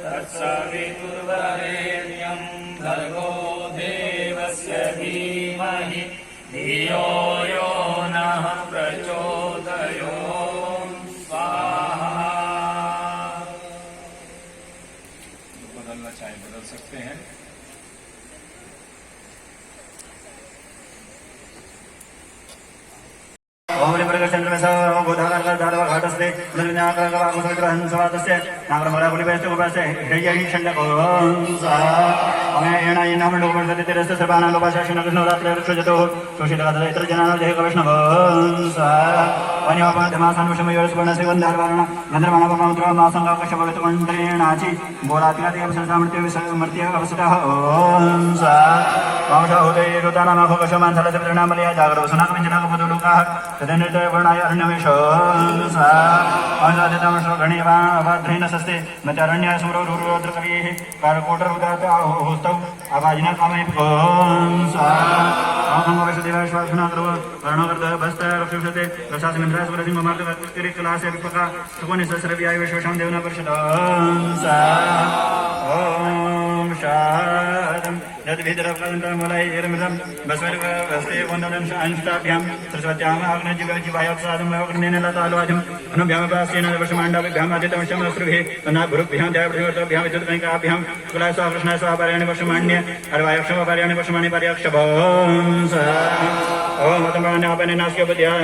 तत्सवितुर्वरेण्यं भर्गो देवस्य धीमहि धियो यो नः प्रचोदयात् स्वाहा। बदलना चाहे बदल सकते हैं। ओम प्रकटचंद्रमसा गोधारघाटस्ते निर्विनाकरवाकुसग्रहंसवातस्य नागरमराकुलिपेस्तु गोपस्य हृदयहि षण्डको अमेयेन नामलोकवर्तते तिरस्य सर्वानां लोपाशाशिनो कृष्णरात्रिरक्षजतो शोषितगात्रजनानां देहकविष्णवो वन्योपधमासान्विषमयोस्वर्णसेवन्धारवारण गन्धर्वाणापमात्रमासङ्गाकशभगतमन्त्रेणाचि बोलात्यादिवसंसामृत्युमर्त्य अवसतः ॐ सा वामशाहुतैरुतानामाभोगशमान्थलतिप्रणामलया जागरवसुनाकविञ्जनाकपुतुलोकाः तदनृतवर्णाय अर्ण्यवेशं सा अंशादितमशो गणेवाभद्रेण सस्ते मत्यारण्याय सुरौरुद्रकविः कारकोटरुदात होस्तौ आवाजिना कामैः ॐ सा अहमवशदेवाश्वासनाकर्व वर्णोगर्धः भस्त रक्षुषते रक्षासमिन्द्राय सुरसिंहमार्गकलास्य विपका सुकोनिसहस्रव्याय विश्वशां देवना परिषद सा ॐ शादम् यद्भिदरफलन्तमूलैर्मृतं बस्वर्गस्ते वन्दनं अंष्टाभ्यां सरस्वत्याम् आग्नेयजीवायोत्सादं वग्नेन लतालवादिं अनुभ्यामपास्येन वर्षमाण्डाभ्याम् आदितमश्चमस्रुभिः तन्नाभ्रुभ्यां जयभ्रुभ्यां विद्युत्कैकाभ्यां कुलाय स्वाहा कृष्णाय स्वाहा पार्याणि वर्षमाण्य अर्वायक्षपार्याणि वर्षमाणि पार्याक्षभं सा ओम तमान्यापने नास्योपद्याय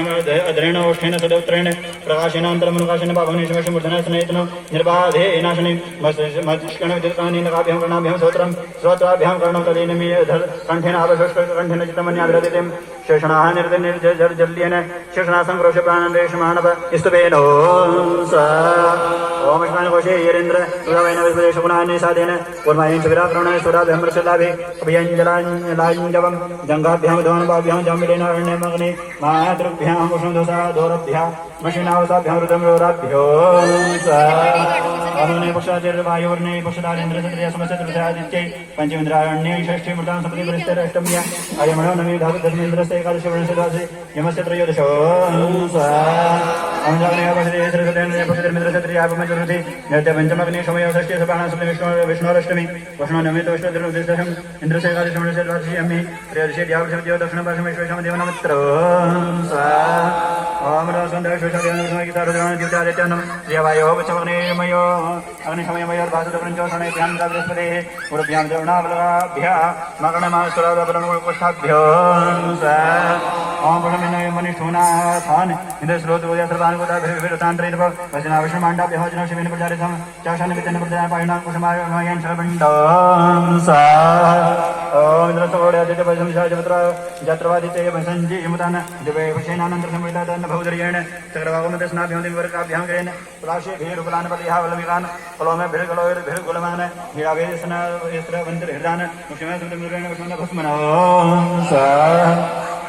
अद्रेण ओष्ठेन सदोत्रेण प्रकाशेनान्तरमनुकाशेन पावनेशमूर्धनस्नेतनो निर्बाधे नाशने मस्कण विद्युत्कानि नकाभ्यां कर्णाभ्यां श्रोत्रं श्रोत्राभ्यां कर्णं तदेनमीधर कण्ठेन आवशोष्कण्ठेन चित्तमन्याभिरदितिं शेषणाः निर्जर्जल्येन शेषणासङ्क्रोश प्राणरेशमाणव स्तुवेन सा ओम श्वानकोशे येरेन्द्र सुरावैन विश्वदेशगुणान्य साधेन पूर्वायं सुविराक्रमणाय सुराभ्यमृषलाभे अभियञ्जलाञ्जवं जङ्घाभ्यां धोनभाभ्यां जामिलेन अरण्यमग्ने मातृभ्यां वसुन्धसा दोरभ्यां मशीनावसाभ्यां रुद्रम्रोराभ्यो सा अरुणे पक्षातिर्वायुर्णे पक्षदारेन्द्र क्षत्रिय समस्तत्रयादित्यै पंचमिन्द्रारण्ये षष्ठी मृतां सपदि परिष्ठरष्टम्या आयमणो नवी धातु दशमेन्द्रस्य एकादश वर्णस्य यमस्य त्रयोदशो सा अमजाग्नेय पक्षदे श्रीसुतेन्द्रिय पक्षधर्मेन्द्र क्षत्रियापमजुरुति नृत्य पंचमग्ने समयो षष्ठी सपाना सप्तमी विष्णोरष्टमी वष्णो नवमी तोष्टोदशम् इन्द्रस्य एकादश वर्णस्य द्वादशी अम्मि त्रयोदशी द्यावृषभ्यो दक्षिणपार्श्वमेश्वेषां देवनामित्र सा ओम रसन्देश्वेषादेवनादित्यादित्यानं देवायो वचमग्नेमयो अग्निशमयमयोर्भासुतपञ्चोषणेभ्यां बृहस्पतेः गुरुभ्यां जरुणाबलाभ्याः मकरणमासुरावरणकोष्ठाभ्यो सा ओम पुरुषमिन्नमनिष्ठूनाथान् इन्द्रश्रोतोया सर्वानुगुताभिर्विरतान्त्रैर्भ वचनाविष्णुमाण्डाभ्यः वचनशिवेन प्रचारितं चाशान्वितेन प्रचारः पायिनां कुसुमायं शरबण्डं सा ओम इन्द्रस्तवोडयादित्यवशंशाजपुत्र जत्रवादित्य संजीयमुतान् दिव्यैवशेनानन्तरसंविदान् भौदर्येण चक्रवागमदस्नाभ्यां दिव्यवर्काभ्यां ग्रेण पुलाशेभिरुकुलान् पतिहा वल्लमिकान् फलोमेभिर्गलोभिर्गुलमान् हीरावेदस्नास्त्रवन्तिर्हृदान् मुख्यमेन भस्मनो सा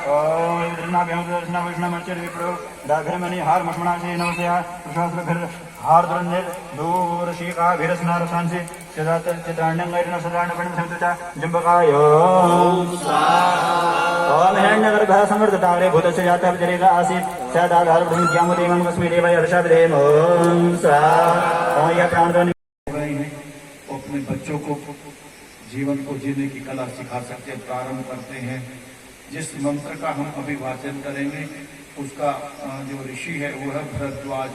ओम इन्द्रनाभ्यां दर्शनाविष्णुमर्चिर्विप्रो दाभिर्मणि हारमष्मणाशे नवसया प्रशास्त्रभिर्हार्द्रन्निर् दूरशीकाभिरस्नारसांसि चित्राण्यङ्गैर्नसदाण्डपण्डसंतुता जम्बकाय ओम हिरण्यगर्भः समृद्धतावरे भूतस्य जातः जरेगा आसीत् सदाधारभृङ्ग्यामुदेवं कस्मै देवाय हर्षाभिधेम ॐ सा ओम यह प्राणध्वनि अपने बच्चों को जीवन को जीने की कला सिखा सकते हैं। प्रारंभ करते हैं जिस मंत्र का हम अभी वाचन करेंगे उसका जो ऋषि है वो है भरद्वाज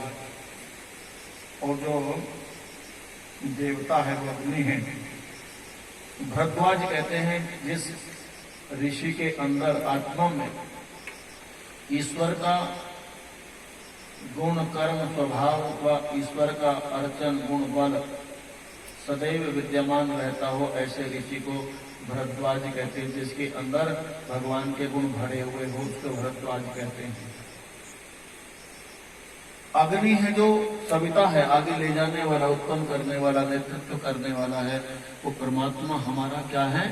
और जो देवता है वो अग्नि है। भरद्वाज कहते हैं जिस ऋषि के अंदर आत्मा में ईश्वर का गुण कर्म स्वभाव व ईश्वर का अर्चन गुण बल सदैव विद्यमान रहता हो ऐसे ऋषि को भरद्वाज कहते हैं। जिसके अंदर भगवान के गुण भरे हुए हो उसको भरद्वाज कहते हैं। अग्नि है जो सविता है, आगे ले जाने वाला, उत्पन्न करने वाला, नेतृत्व करने वाला है। वो परमात्मा हमारा क्या है?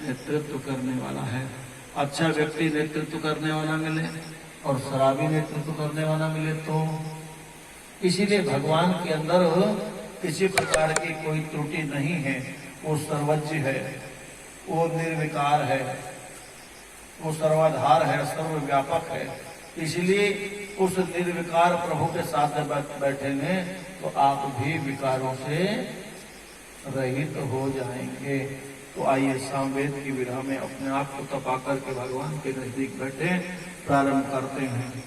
नेतृत्व करने वाला है। अच्छा व्यक्ति नेतृत्व करने वाला मिले और शराबी नेतृत्व करने वाला मिले तो इसीलिए भगवान के अंदर किसी प्रकार की कोई त्रुटि नहीं है। वो सर्वज्ञ है, वो निर्विकार है, वो सर्वाधार है, सर्वव्यापक है। इसलिए उस निर्विकार प्रभु के साथ बैठेंगे तो आप भी विकारों से रहित हो जाएंगे। तो आइए सामवेद की विधा में अपने आप को तपा करके भगवान के नजदीक बैठे प्रारंभ करते हैं।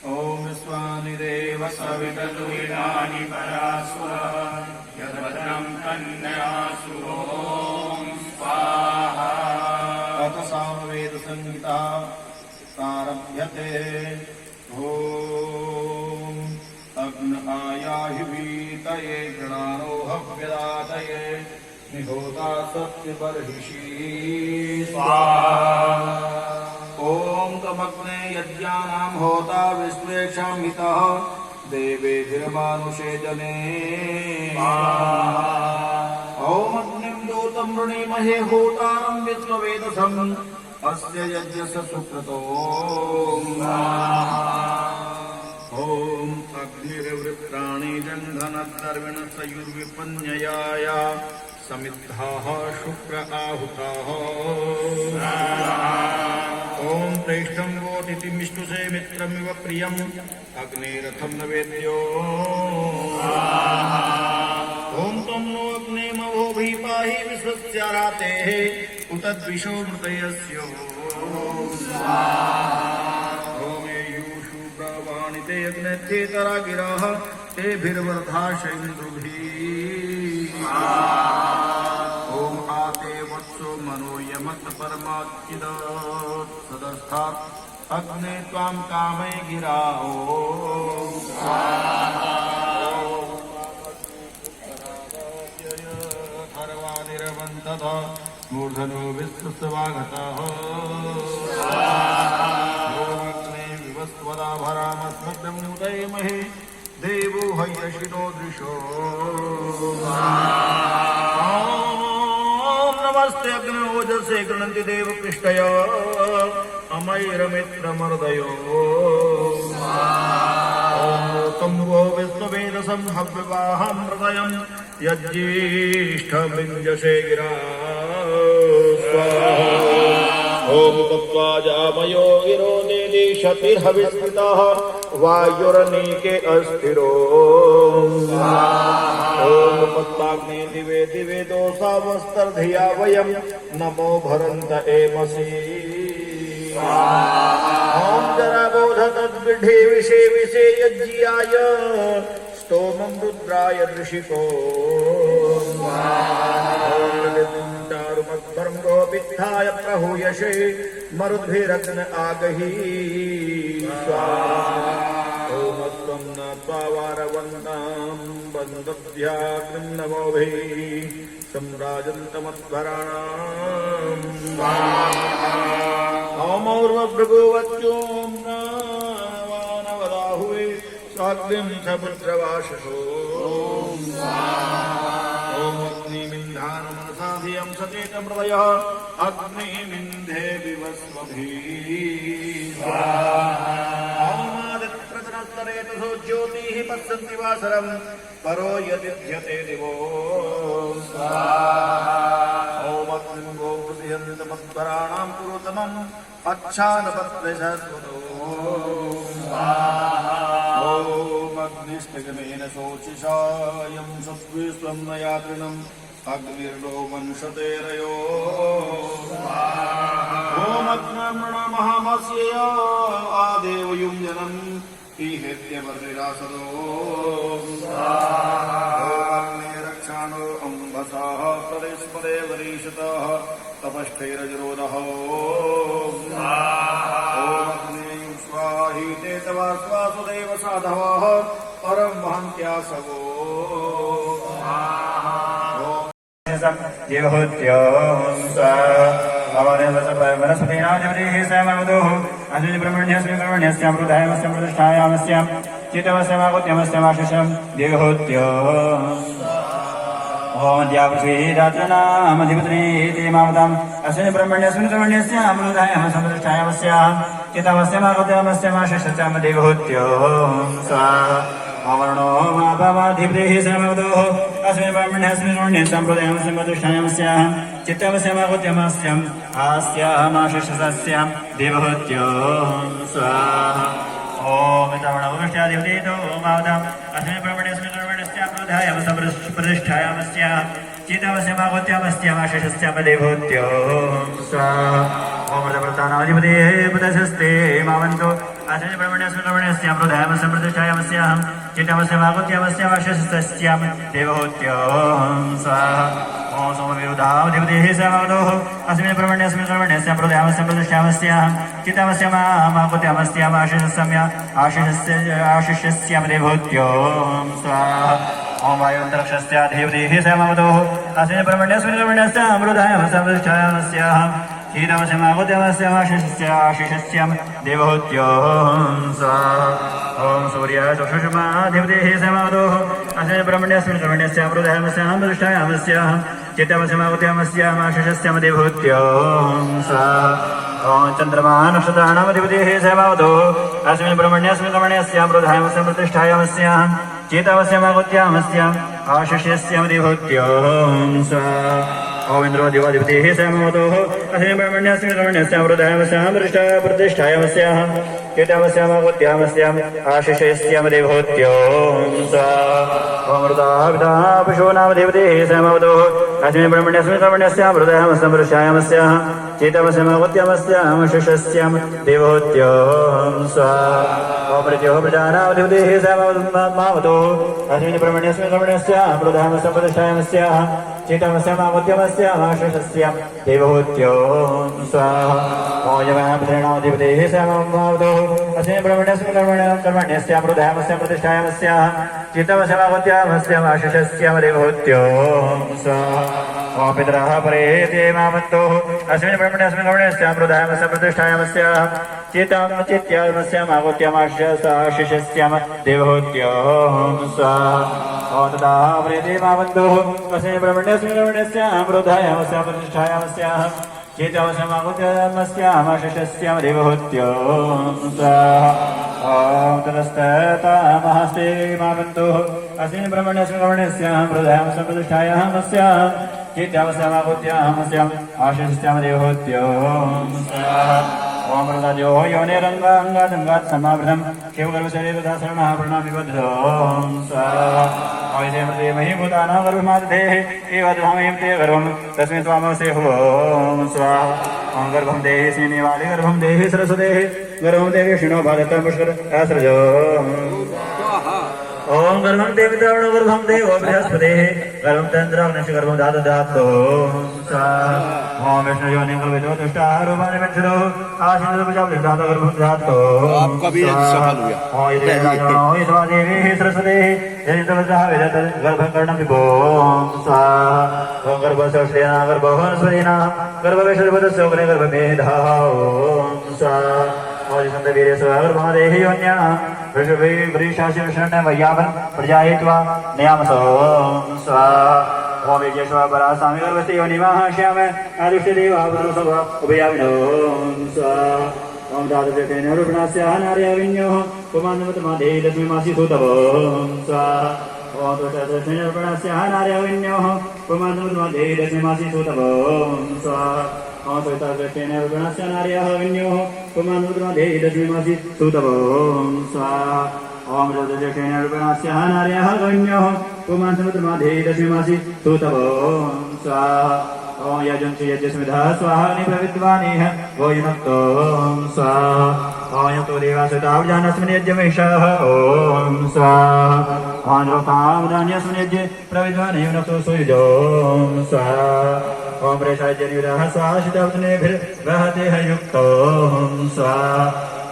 ओम स्वानि देव सवितुर्यानि परासुरः यद्भद्रं कन्यासुरो स्वाहा। अथ सामवेद संहिता प्रारभ्यते। ओम अग्न आयाहि वीतये गणारोह व्यदातये निहोता सत्य बर्हिषि स्वाहा। ओम तमग्ने यज्ञानां होता विश्वेक्षामितः देवेभिर्मानुषे जने ओम अग्निं दूतं वृणीमहे होतारं विश्ववेदसम् अस्य यज्ञस्य सुक्रतो। ओम अग्निर्वृत्राणि जन्धनद्रविणसयुर्विपन्ययाय समिद्धाः शुक्र आहुताः। ओम प्रेष्ठं वोतिति मिष्टुसे मित्रमिव प्रियम् अग्निरथं न वेद्यो। ओम त्वं नो अग्नेमवो भीपाहि विश्वस्यारातेः उतद्विषो मृतयस्यो। ओमेयुषु प्रवाणिते यज्ञेत्येतरा गिराः तेभिर्वर्धा शैन्द्रुभिः। ओम आते वत्सो मनो यमत परमाचिद सदस्थात् अग्ने त्वां कामे गिरा। हरवानिरवन्तः मूर्धनो विश्वस्वागतः। अग्ने विवस्वदा भरामस्मग्नं उदयमहे देवो हयशिरो दृशो। नमस्ते अग्नि ओजसे गृणन्ति देव पृष्ठय अमैरमित्रमर्दयो। तं वो विश्ववेदसं हव्यवाहं हृदयं यज्ञेष्ठमृञ्जसे गिरा। ओम तत्त्वाजामयो गिरो देदीशतिर्हविस्मृतः वायुरनीके अस्थिरो। ओम पत्ताग्ने दिवे दिवे दोषावस्तर्धिया वयं नमो भरन्त एमसि। ओम जराबोध तद्विढे विषे विषे यज्ञाय स्तोमं रुद्राय ऋषिको। पित्थाय प्रहूयसे मरुद्भिरग्न आगहि। ओम त्वं न त्वावारवन्तां बन्धव्याग्निं नमोभिः सम्राजन्तमध्वराणाम्। ओमौर्वभृगुवत्यों नावानवदाहुवे स्वाग्निं समुद्रवाशसो। ओम अग्निमिन्धानमनसाधियं सचेतमृतयः अग्निमिन्धे विवस्वभिः। ओमादित्यप्रजनस्तरेतसो ज्योतिः पश्यन्ति वासरं परो यदिध्यते दिवो। ओम अग्निं गोपृथियन्तमध्वराणां पुरोतमम् अच्छादपत्रशस्वतो। ओम अग्निष्टगमेन शोचिषायं सत्विश्वं न यात्रिणम् अग्निर्लो वंशतेरयो। ओम अग्निर्मणमहामस्यय आदेव युञ्जनम् ईहेत्यवर्निरासदो। अग्निरक्षाणो अम्भसाः प्रदेशपदे वरीषतः तपष्ठैरजरोदः। स्वाहीते तव स्वासुदेव साधवः परं वहन्त्यासवो। वनस्पतीनां समवधूः अजुब्रह्मण्यस्मै कर्मण्यस्यां हृदयमस्यां प्रतिष्ठायामस्यां चित्तमस्यमाकुत्यमस्यमाशिषं देवहूत्यो। ओम द्यावश्रीरात्रनामधिपत्नीति मामताम् अस्मिन् ब्रह्मण्यस्मिन् कर्मण्यस्यां हृदयमस्यां प्रतिष्ठायामस्यां चित्तमस्यमाकुत्यमस्यमाशिषं देवहूत्यो। स्वाहा। अवर्णो मापवाधिपतिः समवधूः अस्मिन् ब्रह्मण्यस्मिन् कर्मण्यस्यां हृदयमस्यां प्रतिष्ठायामस्यां चित्तमस्यमाकुत्यमस्यं आस्यामाशिषस्यां देवहूत्यो। स्वाहा। ओम इतवर्णवृष्ट्याधिपतितो मावताम् अस्मिन् ब्रह्मण्यस्मिन् कर्मण्यस्यां प्रतिष्ठायामस्यां चितमस्यमागोत्यामस्त्यामाशेषस्यामदेवोत्यो स्वाहा ओम प्रतानाधिपते पदसस्ते मावन्तो आसन ब्रह्मण्यस्मृतमण्यस्यामृधायमस्यं प्रतिष्ठायामस्याहं चितमस्यमागोत्यामस्यामाशेषस्याम देवोत्यो स्वाहा ओम सोमविरुद्धाधिपते समावतोः अस्मिन् ब्रह्मण्यस्मिन् ब्रह्मण्यस्यां प्रधायमस्यं प्रतिष्ठायामस्याहं चितमस्यमागोत्यामस्यामाशेषस्याम देवोत्यो स्वाहा ओम वायुन्तरिक्षस्याधिपतिः समावतोः अस्मिन् ब्रह्मण्यस्मिन् ब्रह्मण्यस्यां प्रधायमस्यं प्रतिष्ठायामस्याहं चितमस्यमागोत्यामस्यामाशेषस्याम देवोत्यो स्वाहा ओम सूर्यचक्षुषमाधिपतिः समावतोः अस्मिन् ब्रह्मण्यस्मिन् ब्रह्मण्यस्यां प्रधायमस्यां प्रतिष्ठायामस्याहं चितमस्यमागोत्यामस्यामाशेषस्याम देवोत्यो स्वाहा ओम चंद्रमा नक्षत्राणामधिपतिः समावतोः अस्मिन् ब्रह्मण्यस्मिन् ब्रह्मण्यस्यां प्रधायमस्यां प्रतिष्ठायामस्याहं चितमस्यमागोत्यामस्याम् आशिष्यस्याम देवोत्यो स्वाहा ओम इन्द्रोऽधिपतिः समावतोः अस्मिन् ब्रह्मण्यस्मिन् ब्रह्मण्यस्यां प्रधायमस्यां प्रतिष्ठायामस्याहं चितमस्यमागोत्यामस्याम् आशिष्यस्याम देवोत्यो स्वाहा ओम मृताभिधा पशूनामधिपतिः समावतोः अस्मिन् ब्रह्मण्यस्मिन् ब्रह्मण्यस्यां प्रधायमस्यां प्रतिष्ठायामस्याहं चितमस्यमागोत्यामस्याम् आशिष्यस्याम देवोत्यो स्वाहा ओम प्रत्योः प्रजानामधिपतिः समावतोः अस्मिन् ब्रह्मण्यस्मिन् ब्रह्मण्यस्यां प्रधायमस्यां प्रतिष्ठायामस्याहं चितमस्यमागोत्यामस्याम् आशिष्यस्याम देवोत्यो स्वाहा ओम यमनाधिपतिः समावतोः अस्मिन् ब्रह्मण्यस्मिन् ब्रह्मण्यस्यां प्रधायमस्यां प्रतिष्ठायामस्याहं चितमस्यमागोत्यामस्याम् आशिष्यस्याम देवोत्यो स्वाहा ओम पितरः परेते मामन्तोः अस्मिन् ब्रह्मण्यस्मिन् ब्रह्मण्यस्यां प्रधायमस्यां प्रतिष्ठायामस्याहं चितमस्यमागोत्यामाशिष्यस्याम देवोत्यो स्वाहा ओम तथा परेते मामन्तोः अस्मिन् ब्रह्मण्यस्मिन् ब्रह्मण्यस्यां प्रधायमस्यां प्रतिष्ठायामस्याहं चितमस्यमागोत्यामस्यामाशिष्यस्याम देवोत्यो स्वाहा ओम ततस्ततामहस्ते मामन्तोः अस्मिन् ब्रह्मण्यस्मिन् ब्रह्मण्यस्यां प्रधायमस्यां प्रतिष्ठायामस्याहं चितमस्यमागोत्यामस्याम् आशिष्यस्याम देवोत्यो स्वाहा ओम मृतजो योनिरङ्गाङ्गात् समावृतं शिवगर्भशरीरदासरणः प्रणमिबद्धो स्वाहा ओयते मृते महीभूतानां गर्भमादधेः एवद्भामयं ते गर्भं तस्मिन् त्वामवसे ओम स्वाहा ओम गर्भं देहि श्रीनिवाले गर्भं देहि सरस्वतेः गर्भं देहि विष्णो भादत्तं पुष्कर असृजो ओम गर्भं देवि द्रवणो गर्भं देवो बृहस्पतिः गर्भं चन्द्राग्निश्च गर्भं धातु धातो स्वाहा ओम विष्णु योनि गर्भितो दुष्टारूपाणि विच्छिदो आशीनो प्रजापतिर्धातो गर्भं धातो आपका भी सफल हुआ। ओम यदि देवी सरस्वतीः यदि तवज्जः वेदत गर्भं कर्णं विभो स्वाहा ओम गर्भस्येन गर्भवनस्पतिना गर्भवेशर्भदस्य अग्ने गर्भमेधा ओम स्वाहा वीर गर्भदेहि योन्या वृषाशिवशरण वैयावन प्रजायित्वा नयामसो स्वाहा ओम यज्ञेश्वर परासामि गर्भस्य योनिमाः श्याम आदित्य देवावृषभ उभयाविनो स्वाहा ओम दादव्यकेन रूपणास्याः नार्याविन्योः पुमान्नमतमाधे दशमीमासि सूतवो स्वाहा ओम त्वचदर्शनेन रूपणास्याः नार्याविन्योः पुमान्नमतमाधे दशमीमासि सूतवो स्वाहा ओम त्वचदर्शनेन रूपणास्य नार्याः विन्योः पुमान्नमतमाधे दशमीमासि सूतवो स्वाहा ओम त्वचदर्शनेन रूपणास्याः नार्याः विन्योः पुमान्नमतमाधे दशमीमासि सूतवो स्वाहा ओम यजन्ति यज्ञस्मिधः स्वाहा निप्रविद्वानिह वो युनक्तो स्वाहा ओम युक्तो देवासुतावजानस्मिन् यज्ञमेषः ओम स्वाहा ओम लोकावदान्यस्मिन् यज्ञे प्रविद्वानि युनक्तो सुयुजो स्वाहा ओम प्रेषायज्ञनिविदः स्वाहा शितावतनेभिर्वहतेः युक्तो स्वाहा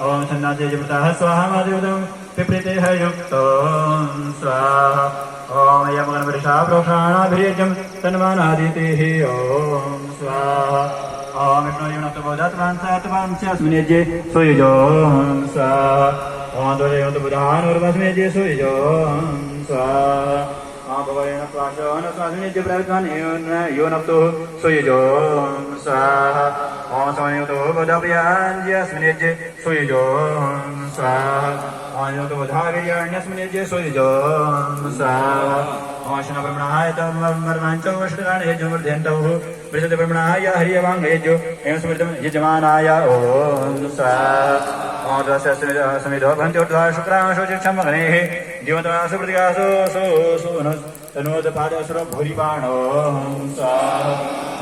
ओम छन्दाद्यजमृतः स्वाहा मादिवदं पिप्रीतेः युक्तो स्वाहा ओम यमगणपतिषा प्रोक्षाणाभिर्यज्ञं तन्मानादितेः ओम स्वाहा ओम विष्णु युनक्तबोधात्मान् सात्वांस्यस्मिन् यज्ञे सुयुजो स्वाहा ओम द्वयोतबुधानुर्वस्मिन् यज्ञे सुयुजो स्वाहा ओम भवेन स्वाशोऽनुस्वास्मिन् यज्ञे प्रविद्वान् योनक्तुः सुयुजो स्वाहा ओम संयुतो बोधाप्रियाञ्जस्मिन् यज्ञे सुयुजो स्वाहा ओम योतो बोधाभिर्यण्यस्मिन् यज्ञे सुयुजो स्वाहा ओशना ब्रह्मणाय तमर्मांचो वष्टगाने जो वर्धयन्तौ विशुद्ध ब्रह्मणाय हरियवांगेजो एवं स्मृतम यजमानाय ओम स्वाहा ओम दस्य समिदो भंत्योर्द्वा शुक्रांशो चिक्षमग्नेः जीवतमासु प्रतिगासो सोनो तनोद पादसुर भूरिबाणो स्वाहा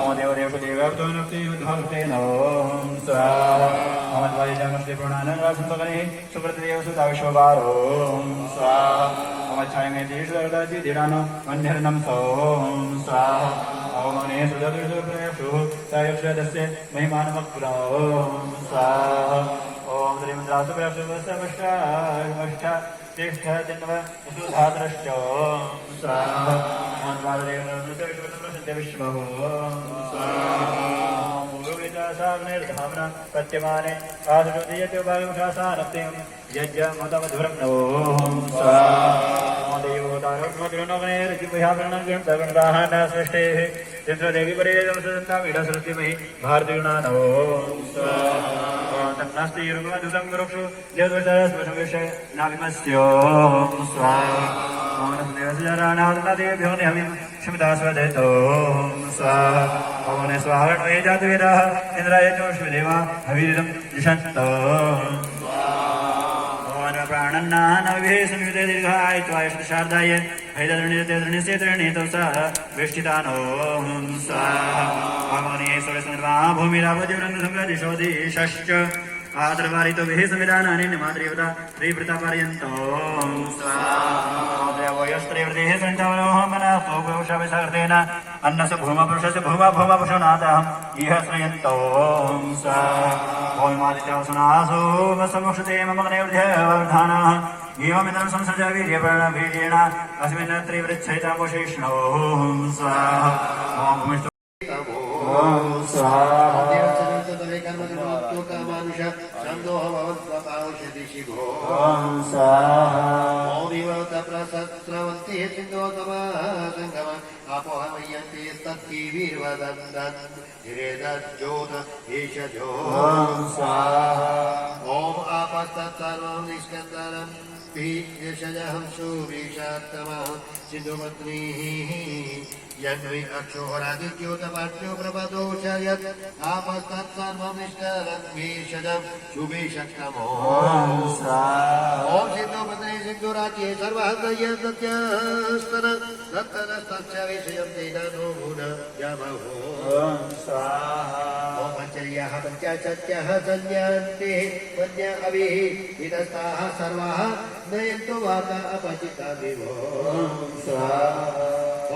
ओम देवदेव देवतो नक्ति भक्तेन ओम स्वाहा ओम द्वायजमस्ते प्रणानरासुतगणे सुप्रतिदेव सुताविश्ववारो ओम स्वाहा ओम छायमे देशदर्दाजि दिरानो वन्यर्नं सोम स्वाहा ओम अने सुदर्शुप्रयशु सायक्षदस्य महिमानमक्पुरा ओम स्वाहा ओम श्रीमद्रासुप्रयशुवस्तवष्टा तिष्ठ जन्म सुधाद्रश्च स्वाहा ओम द्वारदेवनृतविश्वो स्वाहा प्रत्यमाने आदुदीयते भागवशासानप्तिं यज्ञमतमधुरं ओम स्वाहा देवोदारोग्मतिरुणगणेरजिभ्याभरणगणदाहन सृष्टेः चित्रदेवी परेदं सदन्तामीडसृष्टिमहि भारतीयुणान् ओम स्वाहा तन्नास्ति युगमधुतं वृक्षो देवदर्शनविषय नाभिमस्यो स्वाहा ओम देवसजरानादनादेभ्यो निहमिं शिवदास्वदेतो स्वाहा ओम स्वाहा जातवेदाः इंद्राय चोष्वदेवा हवीरं दिशन्तो प्राणन्नानविः संयुते दीर्घाय त्वायशार्दाय हैदरणिते सह वेष्टितानो स्वाहा भगवनेश्वरस्मृत्वा भूमिरावधिवृन्दसंगदिशोदिशश्च आदरवारितोभिः संविधानानि मातृवता त्रिवृतापर्यन्तो स्वाहायस्त्रिवृतेः सञ्चावनोः मनसो पुरुषविसर्तेन अन्नस्य भूमपुरुषस्य भूमपुरुषो नाथः इह श्रयन्तो स्वाहा ओमादित्यावसनासो वसमुक्षते मम नैवध्यवर्धानः एवमिदं संसृज वीर्यप्रणवीर्येण अस्मिन् त्रिवृच्छैतावशेषणो स्वाहा ओम स्वाहा ओम स्वाहा ओम विवत प्रसत्रवन्ति सिन्धोतमसंगम आपोहमयन्ति तत्कीवीर्वदन्दन् हिरेदज्योत ईशजो ओम स्वाहा ओम आपस्तत्सर्वं निष्कन्दनं यशजहं सुविषात्तमः सिन्धुपत्नीः यन्वि अक्षोरादित्योतपाट्यो प्रपदोषयत् आपस्तत्सर्वं निष्कलं विषजं सुविषक्तमो ओम स्वाहा ओम सिन्धुपत्नी सिन्धुराज्ये सर्वहृदयस्तन तत्तनस्तस्य विषयं तेनो गुण यमहो ओम स्वाहा ओम पञ्चर्याः पञ्चाशत्यः संज्ञान्ते पञ्च अभिः इतस्ताः सर्वाः नयन्तु वाता अपचिता विभो ओम स्वाहा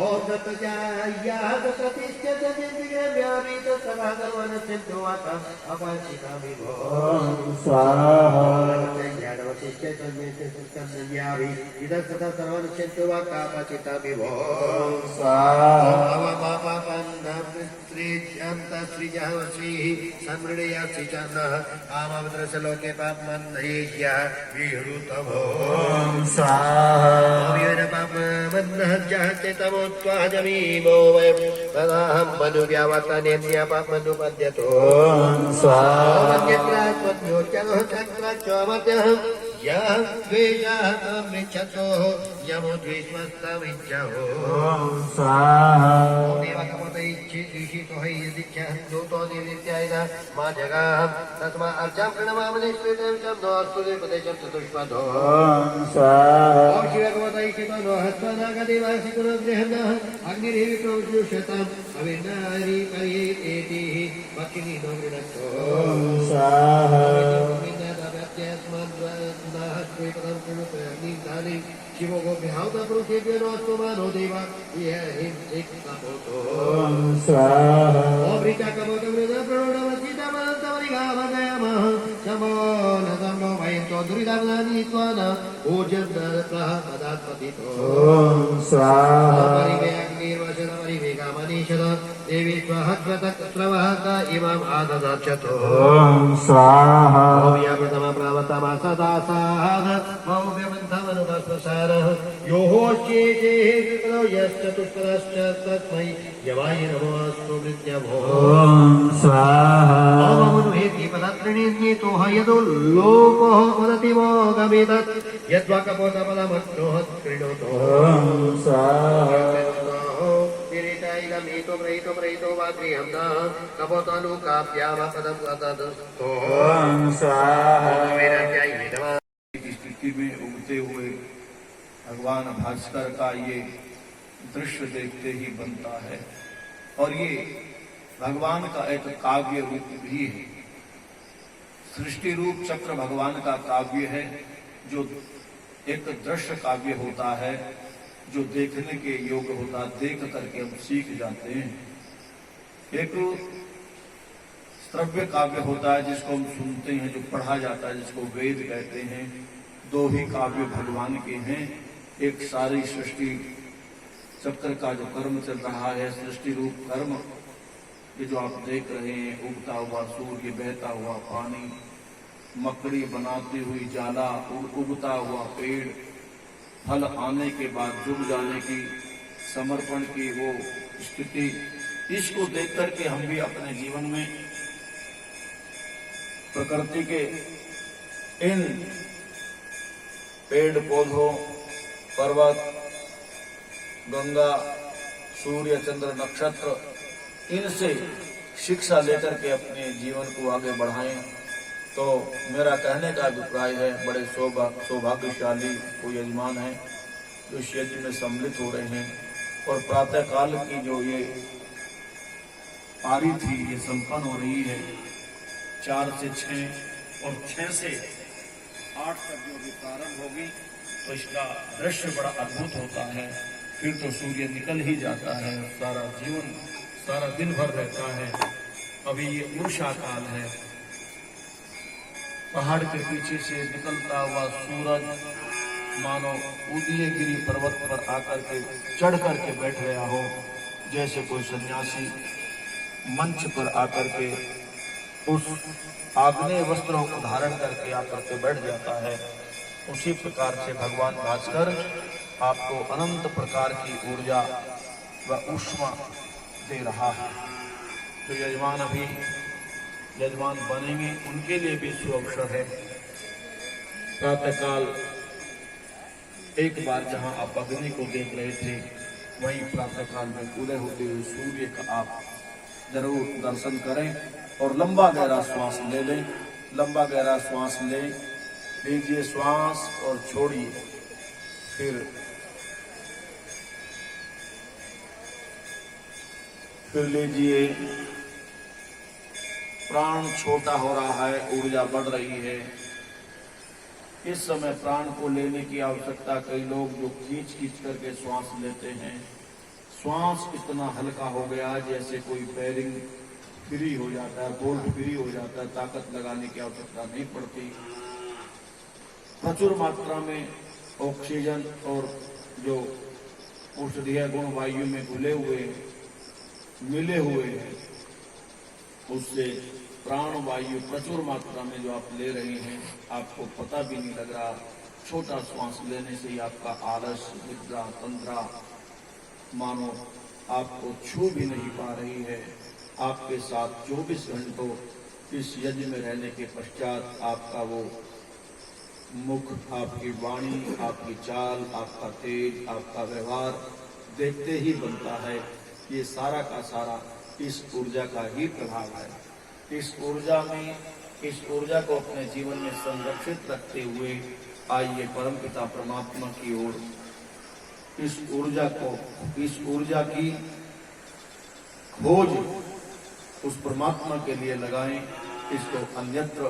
ओम तत्त्वजायाः तत्प्रतिष्ठ्यजन्यव्यापीतसभागर्वनस्यन्तु वाता अपचिता विभो ओम स्वाहा इतस्ततः सर्वनस्यन्तु वाता अपचिता विभो ओम स्वाहा श्रीजः श्रीः संमृडया श्रीचन्दः आमवद्रसलोके पापमन्धय्यः विहृतभो ओम स्वाहा पापमन्नः चेतमोत्वाजमीमो वयं तदाहं मनुव्यावर्तनेन्या पापमनुपद्यतो ओम स्वाहा मन्यत्रात्मन्योच्चरोः चक्रच्चमत्यः यः द्वेषः तमृच्छतो यमो द्वेष्मस्तमिच्छहो ओम स्वाहा देवकमतैच्छितो हैदिच्छः दूतो नित्यायन मा जगाहं तस्मा अर्चां प्रणमामनिष्कृतं नो अस्तु देवदेशं चतुष्पदो ओम स्वाहा ओम शिवकमतैच्छितो नो हस्वनागदेवासि कुरुद्रेहनः अग्निरेविप्रोजुषताम् अविनारी पर्येतेतिः पक्षिणी नो वृणक्तो ओम स्वाहा शिवो गोभ्याहुतपुरुषेभ्यो नमस्तु मानो देवा यह हिं सिक्तपोतो ओम स्वाहा ओम ऋचाकमोदमृतप्रणोडमचितमन्तमनिगामदयमः शमो न सम्भो वयन्तो दुरिदम्नानीत्वान ऊर्जन्दरप्रः पदात्पतितो ओम स्वाहा परिवेगामनीषद देवी स्वहत्वतक्रवः इमम् आददक्षतो ओम स्वाहा ओम यप्रथमप्रवतमा सदा साध भव्यमन्थमनुपस्वसारः यो होश्चेतेः यश्चतुष्करश्च तस्मै यवाय नमोऽस्तु नित्यभो ओम स्वाहा ओमनुहेति पदत्रिणीन्येतो हयदो लोको वदति मोगमिदत् यद्वाकपोतपदमग्नोः क्रीडोतो ओम स्वाहा रहितो वा त्रिहंदा कपोतानु काप्यावपदं ओम स्वाहा। की स्थिति में उगते हुए भगवान भास्कर का ये दृश्य देखते ही बनता है और ये भगवान का एक काव्य रूप भी है। सृष्टि रूप चक्र भगवान का काव्य है, जो एक दृश्य काव्य होता है, जो देखने के योग्य होता है, देख करके हम सीख जाते हैं। एक श्रव्य काव्य होता है जिसको हम सुनते हैं, जो पढ़ा जाता है, जिसको वेद कहते हैं। दो ही काव्य भगवान के हैं। एक सारी सृष्टि चक्र का जो कर्म चल रहा है, सृष्टि रूप कर्म, ये जो आप देख रहे हैं, उगता हुआ सूर्य, बहता हुआ पानी, मकड़ी बनाती हुई जाला, उगता हुआ पेड़, फल आने के बाद झुक जाने की, समर्पण की वो स्थिति, इसको देख करके हम भी अपने जीवन में प्रकृति के इन पेड़ पौधों, पर्वत, गंगा, सूर्य, चंद्र, नक्षत्र, इनसे शिक्षा लेकर के अपने जीवन को आगे बढ़ाएं। तो मेरा कहने का अभिप्राय है, बड़े सौभाग्यशाली वो यजमान है जो इस यज्ञ में सम्मिलित हो रहे हैं। और प्रातः काल की जो ये पारी थी, ये संपन्न हो रही है। 4 से 6 और 6 से 8 तक जो भी प्रारंभ होगी, तो इसका दृश्य बड़ा अद्भुत होता है। फिर तो सूर्य निकल ही जाता है, सारा जीवन, सारा दिन भर रहता है। अभी ये उषा काल है, पहाड़ के पीछे से निकलता हुआ सूरज मानो उदयगिरी पर्वत पर आकर के चढ़ करके बैठ गया हो, जैसे कोई सन्यासी मंच पर आकर के उस आग्नेय वस्त्रों को धारण करके आकर के बैठ जाता है। उसी प्रकार से भगवान भास्कर आपको अनंत प्रकार की ऊर्जा व ऊष्मा दे रहा है। तो यजमान अभी यजमान बनेंगे, उनके लिए भी सुअवसर है। प्रातःकाल एक बार जहां आप अग्नि को देख रहे थे, वहीं प्रातःकाल में उदय होते हुए सूर्य का आप जरूर दर्शन करें और लंबा गहरा श्वास ले लें। लंबा गहरा श्वास लें, लीजिए श्वास और छोड़िए। फिर लीजिए। प्राण छोटा हो रहा है, ऊर्जा बढ़ रही है। इस समय प्राण को लेने की आवश्यकता, कई लोग जो खींच खींच करके श्वास लेते हैं, श्वास इतना हल्का हो गया जैसे कोई बेरिंग फ्री हो जाता है, बोल्ट फ्री हो जाता है, ताकत लगाने की आवश्यकता नहीं पड़ती। प्रचुर मात्रा में ऑक्सीजन और जो औषधीय गुण वायु में घुले हुए मिले हुए हैं, उससे प्राण वायु प्रचुर मात्रा में जो आप ले रहे हैं, आपको पता भी नहीं लग रहा। छोटा श्वास लेने से ही आपका आलस, निद्रा, तंद्रा मानो आपको छू भी नहीं पा रही है। आपके साथ 24 घंटों इस यज्ञ में रहने के पश्चात आपका वो मुख, आपकी वाणी, आपकी चाल, आपका तेज, आपका व्यवहार देखते ही बनता है। ये सारा का सारा इस ऊर्जा का ही प्रभाव है। इस ऊर्जा को अपने जीवन में संरक्षित रखते हुए आइए परमपिता परमात्मा की ओर इस ऊर्जा की खोज उस परमात्मा के लिए लगाएं। इसको अन्यत्र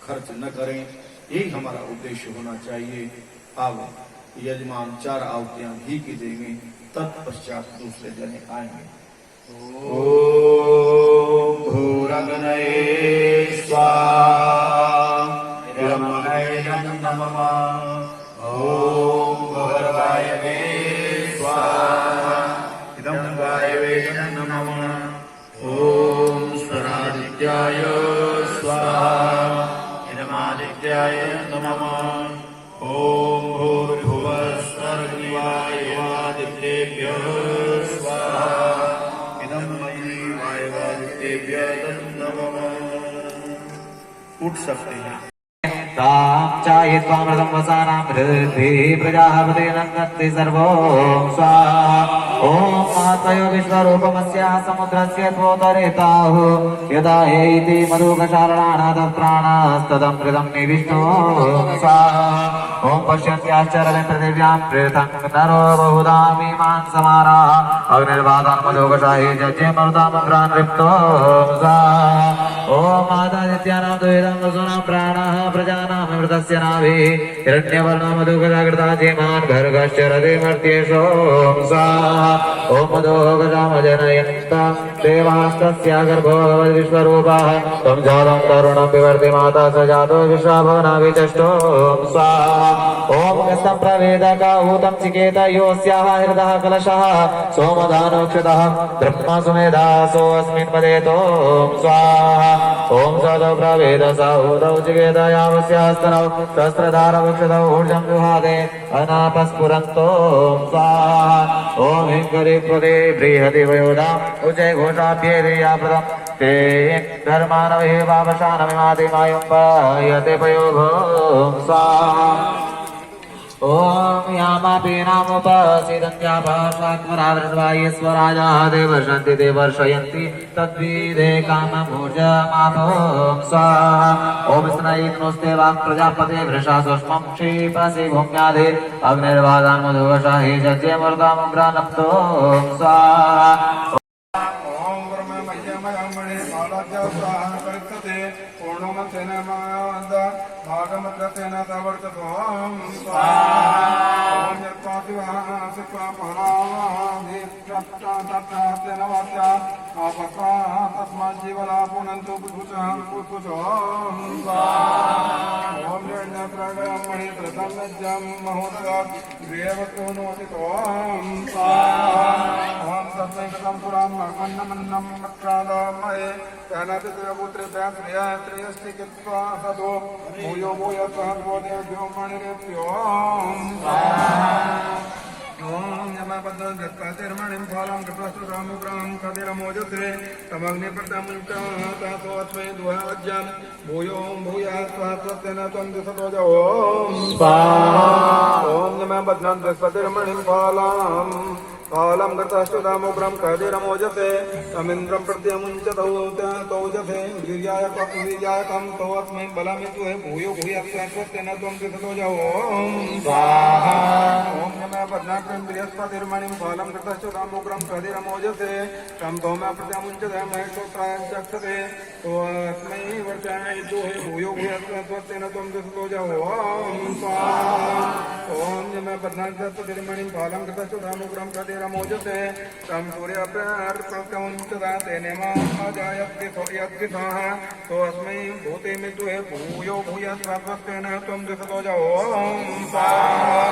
खर्च न करें, यही हमारा उद्देश्य होना चाहिए। अब यजमान 4 आहुतियां घी की देंगे, तत्पश्चात दूसरे जने आएंगे। ओम भूरग्नये स्वाहा नमः। ओम भूर्वायवे स्वाहा इदं वायवे नमः। ओम स्वरादित्याय स्वाहा इदमादित्याय नमः। ओम भूर्भुवः स्वर्गवायुवादित्येभ्यः स्वाहा इदं मयि वायुवादित्येभ्यः नमः। उठ सकते हैं। चायित्वामृतं वसानां वृद्धि प्रजापते नन्दन्ति सर्वो स्वाहा ॐ महत्वयो विश्वरूपमस्य समुद्रस्य त्वोतरेताः यदा हेति मधुकशारणानाथप्राणास्तदमृतं निविष्टो स्वाहा ॐ पश्यन्त्याश्चर्यं पृथिव्यां पृथक् नरो बहुधा मीमान् समाराः अग्निर्वादान् मधुकशाहि जज्ञे मरुतामग्रान् रिक्तो स्वाहा ॐ मातादित्यानां द्वैतं वसुनां प्राणाः प्रजानां मृतस्य नाभिः हिरण्यवर्णो मधुकशाकृता जेमान् भर्गश्च रतिमर्त्येषो स्वाहा ॐ मधुकशामजनयन्तं देवास्तस्य गर्भो विश्वरूपः तं जातं तरुणं विवर्ति माता स जातो विश्वाभवनाभिचष्टो स्वाहा ॐ कस्तं प्रवेदकाहूतं चिकेतयोऽस्याः हृदः कलशः सोमदानोक्षतः ब्रह्म सुमेधासोऽस्मिन् पदेतो स्वाहा ॐ सदौ प्रवेदसाहूतौ चिकेतयावस्यास्तनौ सहस्रधारवक्षतौ ऊर्जं जुहादे अनापस्फुरन्तो स्वाहा ॐ हिङ्करिपदे बृहति वयोधाम् उजय घोषाभ्येर्याप्रदम् ते धर्मानवे वावशानमिमादिमायुं पायते पयोभो स्वाहा ॐ यामापीनामुपसीदन्त्यापाश्वात्मरावृत्वायेश्वराजाः देवर्षन्ति ते वर्षयन्ति तद्विदे काममूर्जमापो स्वाहा ॐ स्नैतनोस्ते वाक् प्रजापते वृषा सुष्मं क्षीपसि भूम्यादे अग्निर्वादान् मधुवशाहि जज्ञे मरुतामुग्रानप्तो स्वाहा ॐ ब्रह्ममयमयमणे बालाज्ञासाः परितते पूर्णमतेन माद भागमद्रतेन तवर्ततों स्वाहा ॐ यत्पातिवासित्वा परावाधिष्ठत्तेन वाच्या आपस्वा तस्मात् जीवना पुनन्तु पुत्पुचो स्वाहा ॐ जण्यप्रगमणि प्रसन्नज्जं महोदयात् गृहवस्तूनोदितों स्वाहा ॐ तस्मै कृतं पुरां मन्नमन्नं मक्षादामहे तेनतित्रपुत्रेभ्यः श्रियस्ति कृत्वा सदो भूयो भूयस्वः देव्यो मणिरेभ्यो ॐ यमपद्मनिर्मणिं फलं कृतस्तुरामुग्रां कदिरमोजसे तमग्निप्रतमुञ्चातोऽस्मै दुहाज्ञं भूयो भूयः स्वः स्वस्तेन त्वं दिशतो ॐ स्वाहा ॐ यमपद्मनिर्मणिं फलं कृतस्तुरामुग्रां कदिरमोजसे तमिन्द्रं प्रत्यमुञ्चतौ तौजसे वीर्यायकं तोऽस्मै बलमित्वे भूयो भूयः स्वस्तेन त्वं दिशतो ॐ स्वाहा ॐ यमपद्मनिर्मणिं बृहस्पतिर्मणिं फलं कृतश्चुरामुग्रं कदिरमोजसे तं तोमे प्रत्यमुञ्चते महेश्वराय चक्षते तोऽस्मै वर्षाय दुहे भूयो भूयस्तेन त्वं दिशतो ॐ स्वाहा ॐ यमपद्मनिर्मणिं फलं कृतश्चुरामुग्रं कदिरमोजसे तं सूर्यप्रत्यमुञ्चते तेनेमाजायद्विषः तोऽस्मै भूतेमि दुहे भूयो भूयस्तेन त्वं दिशतो ॐ स्वाहा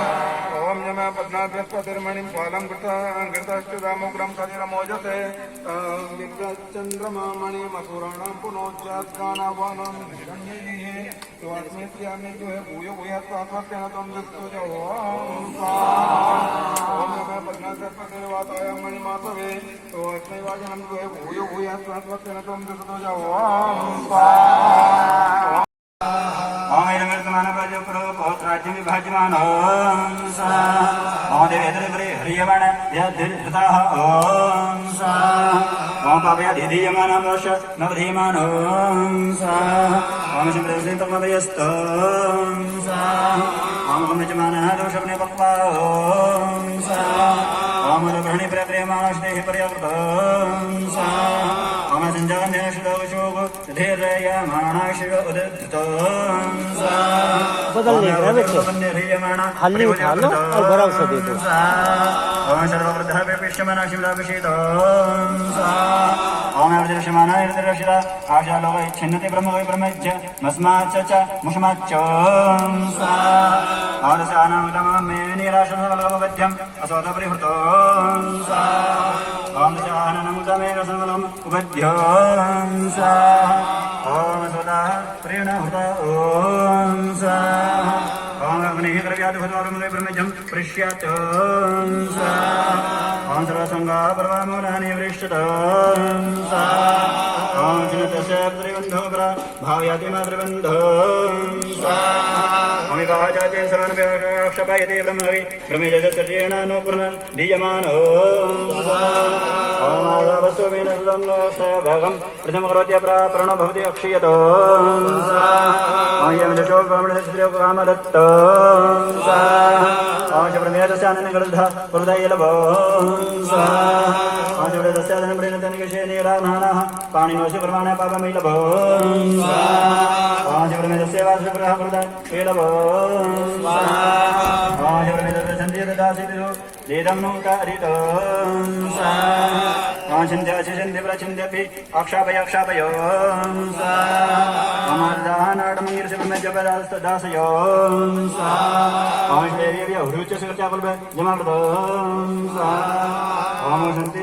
ॐ यमपद्मनिर्मणिं फलं कृतश्चुरामुग्रं कदिरमोजसे विक्रचन्द्रमामणिमसुराणां पुनोज्जात्कानावानां हिरण्यैः तोऽस्मै स्यामि दुहे भूयो भूयस्तेन त्वं दिशतो ॐ स्वाहा ॐ यमपद्मनिर्वाताय मणिमातवे तोऽस्मै वाचनं दुहे भूयो भूयस्तेन त्वं दिशतो ॐ स्वाहा ॐ राज्यं विभाज्यमानो ॐ देवेन्द्रे ह्रियमाण यद्धृताः ॐ स्वाहा ॐ पापयाधिधीयमानं वर्ष नवधीयमानो स्वाहा ॐ शम्भृतमभयस्तो स्वाहा ॐ गमयमानः दोषपणे पक्वा ॐ स्वाहा ॐ ग्रहणे प्रप्रियमाणस्तेः पर्यावृतो स्वाहा ॐ सञ्जान्यशोग धैर्यमाणाशिव उदितो बदल नहीं रहा बच्चे खाली उठा लो और भरा उसे दे दो ओम सर्ववृद्धाभिष्यमाना शिवलाभिषेतो ओम अवदर्शमाना निर्दर्शिता आशालोक छिन्नति ब्रह्म वै ब्रह्मज्ञ मस्माच्च च मुष्माच्च आदशानाममे निराशनकलमवध्यम् असोतपरिहृतो ओम दशाननमुदमे रसनकलम् उपद्यं ओम सोदाः प्रेरणहृत ओम स्वाहा ओम अग्निः द्रव्यादिभूतवारुं ब्रह्मज्ञं पृष्यात् ओम सर्वसङ्गाः पर्वामूलानि वृष्टत् ओम चिन्नतस्य त्रिगन्धो स्वाहा भावयाति मातृबन्ध स्वाहा शपायते ब्रह्मणि ब्रह्मेजस्येणानुपूर्णं दीयमानो ओमावस्वमेन सुदं भगं प्रथम करोति प्रणो भवति अक्षीयतो यमजो ब्रह्मणस्य कामदत्त आच ब्रह्मेजस्यानन गरुडः पुरुदयलभो आच ब्रह्मेजस्यानन ब्रह्मणस्य रामनाः पाणिनोषि प्रमाण पापमिलभो आच ब्रह्मेजस्य वासुप्रः पुरुदयलभो आच ब्रह्मेजस्य सन्धिदासितो वेदं नो कारितो आचिन्त्य प्रचिन्त्यपि अक्षापयो अमर्दानाडमङ्गिरस्य ब्रह्मजपदासयो आमेव्य हृच्य सुरचाकुल्भ जमाकृतो ओम शान्ति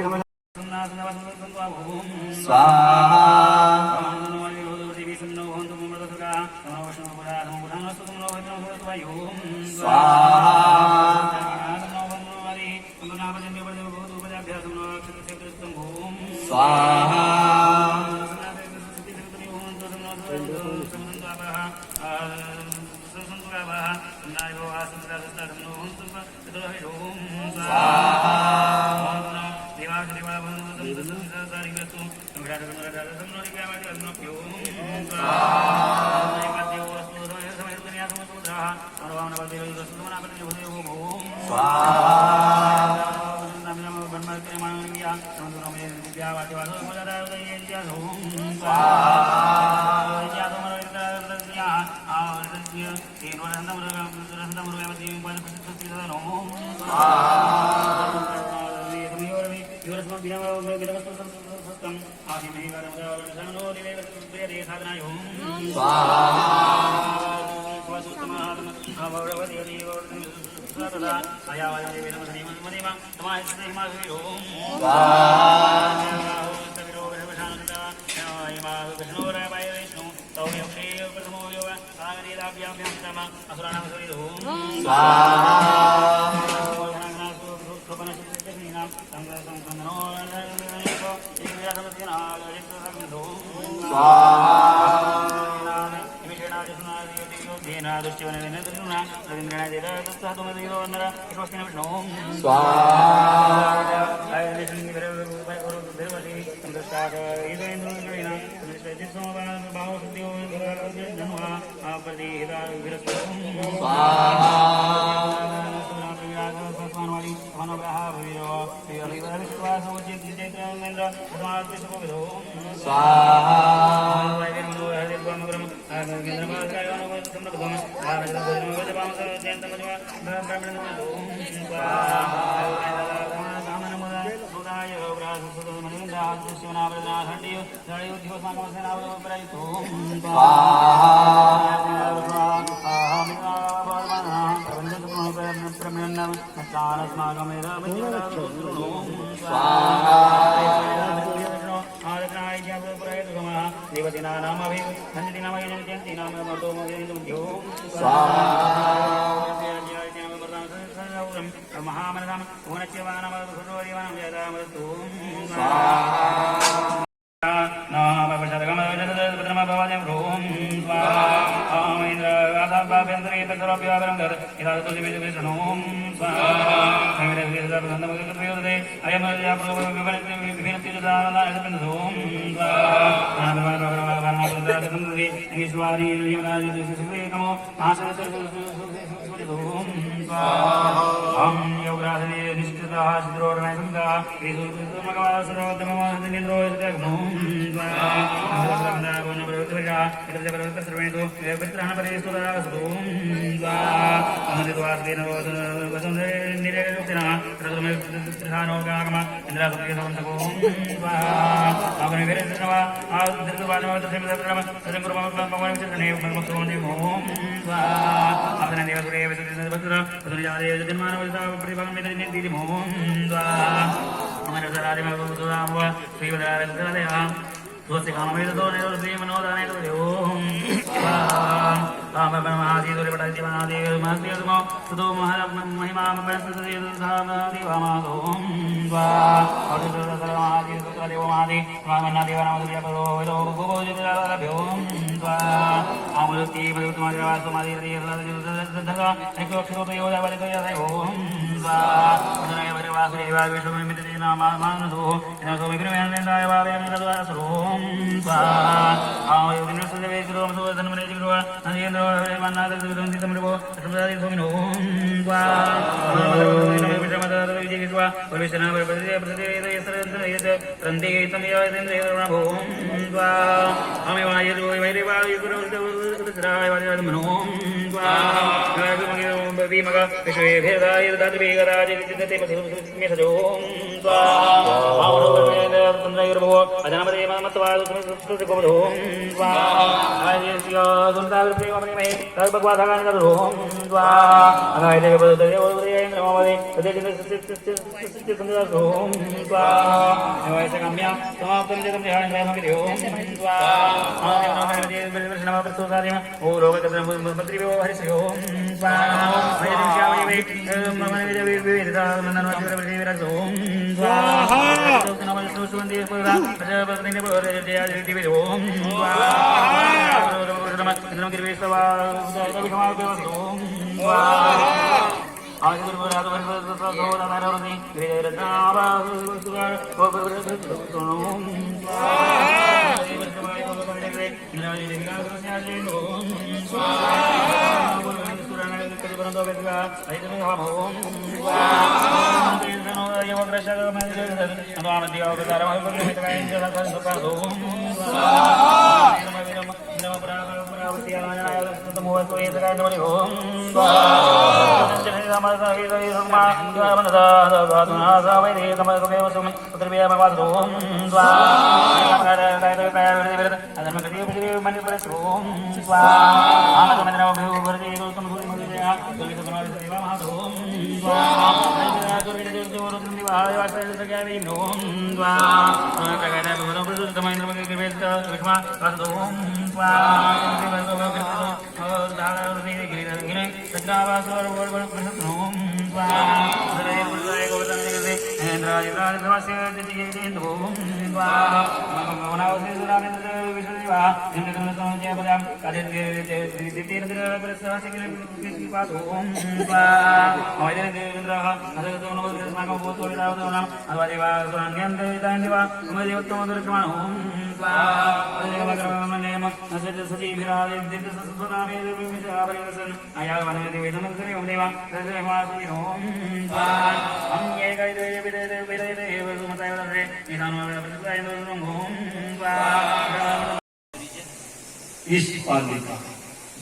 इस पाली का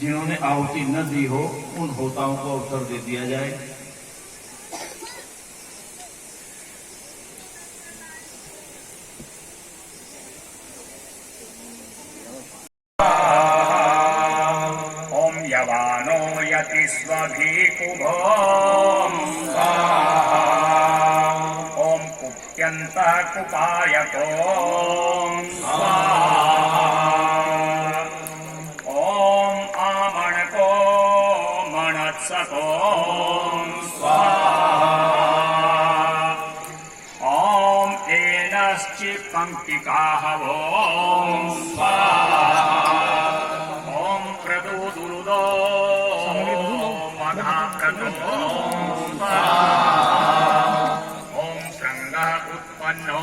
जिन्होंने आहुति न दी हो उन होताओं को अवसर दे दिया जाए। ओम यवानो यति स्वभीकुभो ओम कुप्यन्तः कुपायको ओम आमणको मणत्सको ओम एनश्चित् पंक्तिकाहवो ओम प्रदुदुरुदो मघाप्रदुदो ओम श्रृंगः उत्पन्नो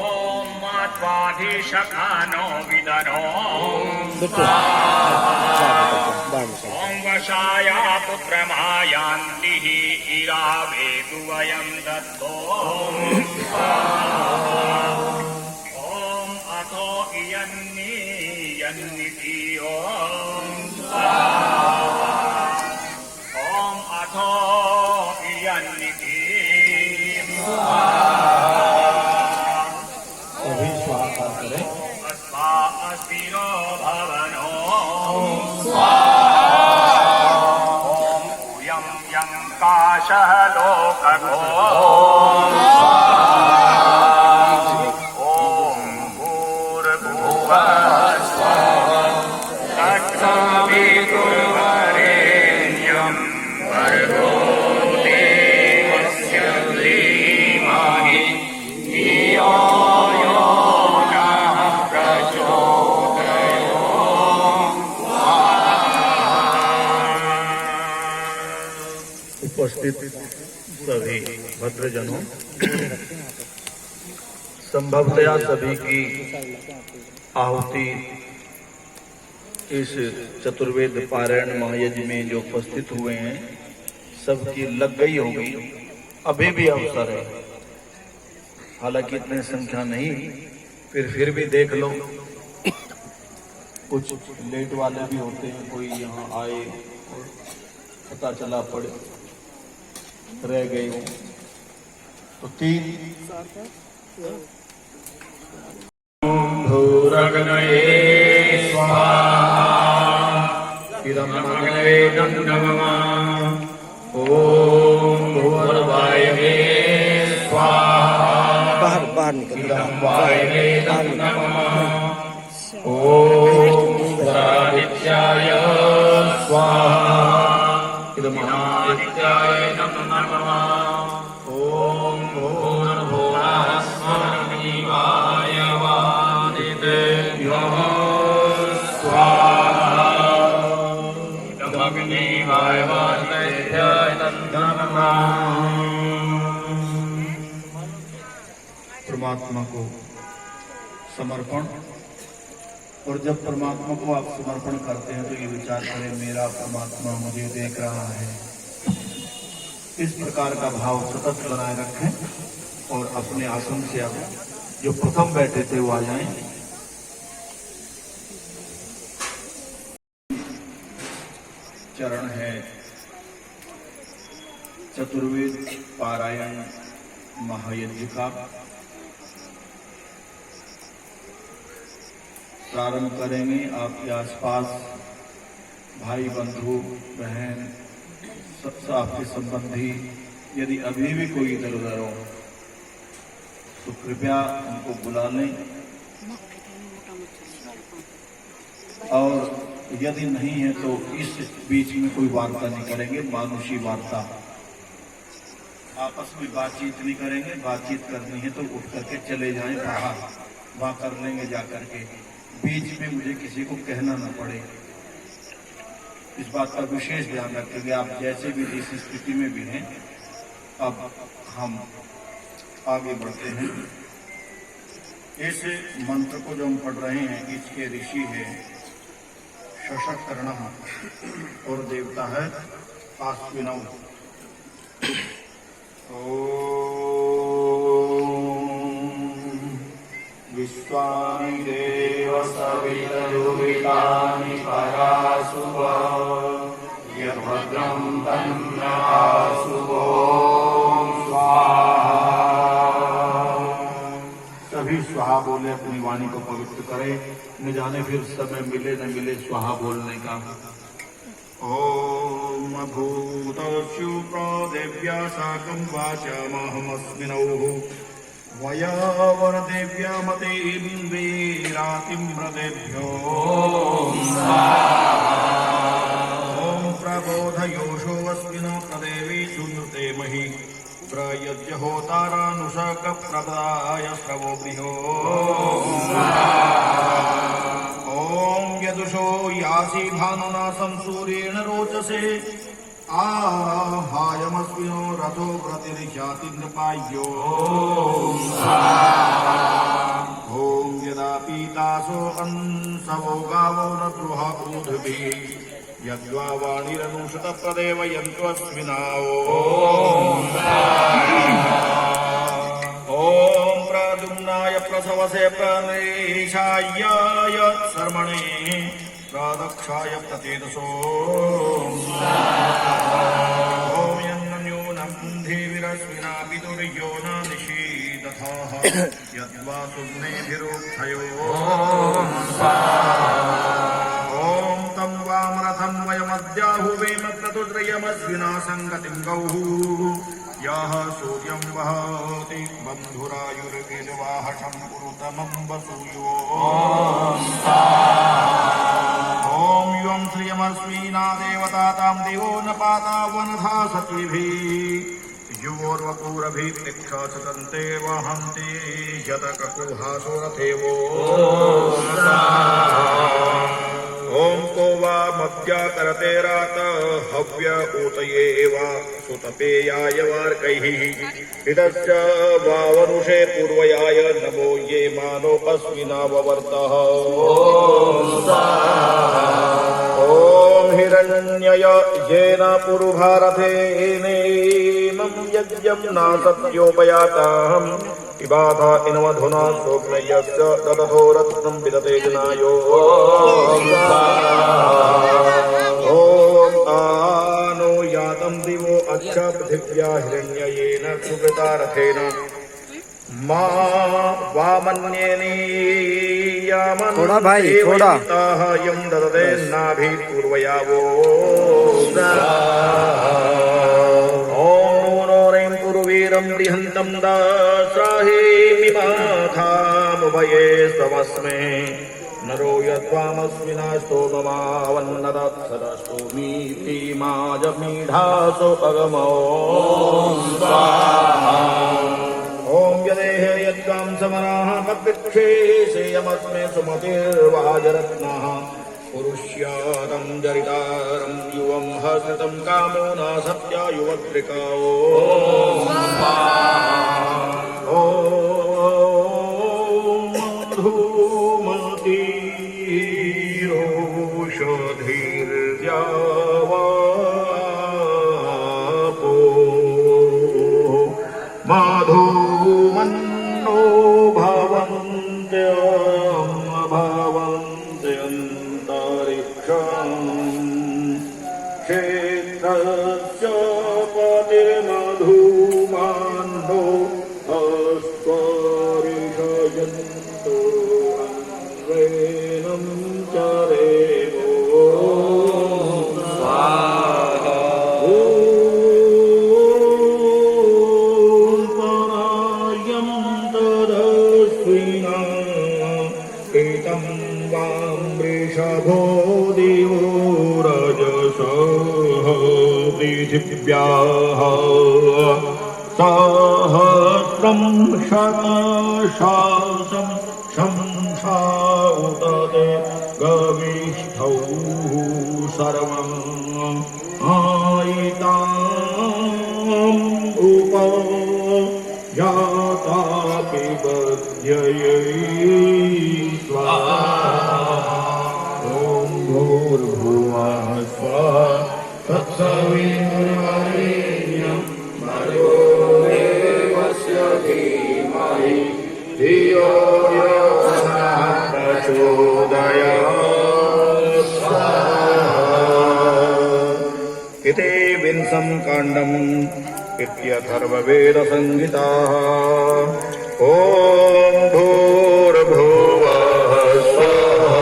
ओम माध्वाधीशकानो विदनो ओम वशाया पुत्रमायान्तिः इरावेतु वयं दत्तो ओम अथो इयन्निति ओम अथो इयन्निति अस्मा अस्थिरो भवनो ओम उयं यं काशः लोकको ओम भूर्भुवः उपस्थित सभी भद्रजनों, संभवतया सभी की आहुति इस चतुर्वेद पारायण महायज्ञ में जो उपस्थित हुए हैं सबकी लग गई होगी। अभी भी अवसर है, हालांकि इतनी संख्या नहीं, फिर भी देख लो। कुछ लेट वाले भी होते हैं, कोई यहाँ आए और पता चला पड़े रह गए हो, तो 3 भूरग्नये स्वाहा इदमग्नये नमः ओम भूर्वायुवे स्वाहा इदं वायुवे नमः ओम आदित्याय स्वाहा इदं आदित्याय नमः ओम भूर्भुवः स्वर्णिवाय वादितेभ्यः स्वाहा इदं अग्निवाय वादितेभ्यः नमः। परमात्मा को समर्पण। और जब परमात्मा को आप समर्पण करते हैं तो ये विचार करें, मेरा परमात्मा मुझे देख रहा है। इस प्रकार का भाव सतत बनाए रखें और अपने आसन से आप जो प्रथम बैठे थे वो आ जाएं। चरण है चतुर्वेद पारायण महायज्ञ का। प्रारंभ करेंगे। आपके आसपास भाई बंधु बहन आपके संबंधी यदि अभी भी कोई इधर उधर हो तो कृपया उनको बुला लें, और यदि नहीं है तो इस बीच में कोई वार्ता नहीं करेंगे, मानुषी वार्ता। आपस में बातचीत नहीं करेंगे। बातचीत करनी है तो उठ करके चले जाएं बाहर, वहां कर लेंगे जा करके। बीच में मुझे किसी को कहना न पड़े, इस बात का विशेष ध्यान रखेंगे। आप जैसे भी जिस स्थिति में भी हैं, अब हम आगे बढ़ते हैं। इस मंत्र को जो हम पढ़ रहे हैं इसके ऋषि है शशकर्ण और देवता है आश्विनव। विश्वानि देव सवितरुवितानि परासुव यद्भद्रं तन्नआसुवो स्वाहा। सभी स्वाहा बोले, अपनी वाणी को पवित्र करे। न जाने फिर समय मिले न मिले स्वाहा बोलने का। ओम भूतस्यु प्रदेव्या साकं वाचामहमस्मिनौ वयावरदेव्या मतें वीरातिं व्रतेभ्यो ओम प्रबोधयोषो अस्मिन् प्रदेवी सुनृते महि प्रयज्य होतारानुशक प्रदाय श्रवो गृहो ओम यदुषो यासी भानुना संसूर्येण रोचसे आहायमस्मिनो रथो प्रतिरिख्याति नृपायो ओम यदा पीतासो अंसवो गावो न द्रुह ऊर्ध्वी यद्वा वाणिरनुषत प्रदेव यन्त्वस्मिनाओ ओम प्रद्युम्नाय प्रसवसे प्रणेशाय सर्मणे प्रादक्षाय प्रचेतसो ओम यन्न्यूनं देवीरश्विना पितुर्यो न निषीदथः यद्वा सुम्नेभिरुक्थयो ओम तं वामरथं वयमद्याहुवेम क्रतुत्रयमस्विना सङ्गतिं गौः यः सूर्यं वहति बन्धुरायुर्वेदवाहशं कुरुतमं वसूयो ओम युवं श्रियमस्मिना देवता तां देवो न पाता वनधा सत्विभिः युवोर्वपुरभिः तिक्षाचतन्ते वहन्ति यतककुहासो रथेवो ओम को वा मध्या करते रात हव्य ऊतये वा सुतपेयाय वार्कैः इतश्च वावरुषे पूर्वयाय नमो ये मानोऽस्मिनाववर्तः ॐ हिरण्यय येन पुरुभारथेनेनं यज्ञं नासत्योपयाताहम् इबाधा इनमधुना सोग्नयस्य ददथो रत्नं विदते जनायो ॐ आनो यातं दिवो अच्छा पृथिव्या हिरण्ययेन सुकृता रथेन मा वामन्येनीयामन् थोड़ा भाई, थोड़ा। यं ददते नाभि पूर्वयावो ॐ नो रैं पुरुवीरं बृहन्तं दास्राहेमिमाथामुभये स्तवस्मे नरो यद्वामस्मिनास्तो ममावन्नदत्सदस्तोमीति माजमीढासो अगमो ॐ यदेह यद्गां समनाः कपिक्षेशेयमस्मे सुमतिर्वाजरत्नः पुरुष्यातं जरितारं युवं हस्तं कामो न सत्या युवद्रिकाओ मधुमतीरोषधीर्यावापो मधुमन्नो भवन्त्यन्तरिक्षम् क्षेत्रस्य पतिर्मधुमान्नो अस्त्वरिषयन्तो अन्वेनं चरेवो स्वाहा परायं तदस्विना एतं वां वृषभो दिवो रजसः पृथिव्याः सहस्रं शतशासं शंसा उदते गविष्ठौ सर्वम् आयिताम् उपयातापि बध्ययै स्वाहा ॐ भूर्भुवः स्वः तत्सवितुर्वरेण्यं भर्गो देवस्य धीमहि धियो यो नः प्रचोदयात् स्वाहा इति विंशं काण्डम् इत्यथर्ववेदसंहिताः ॐ भूर्भुवः स्वः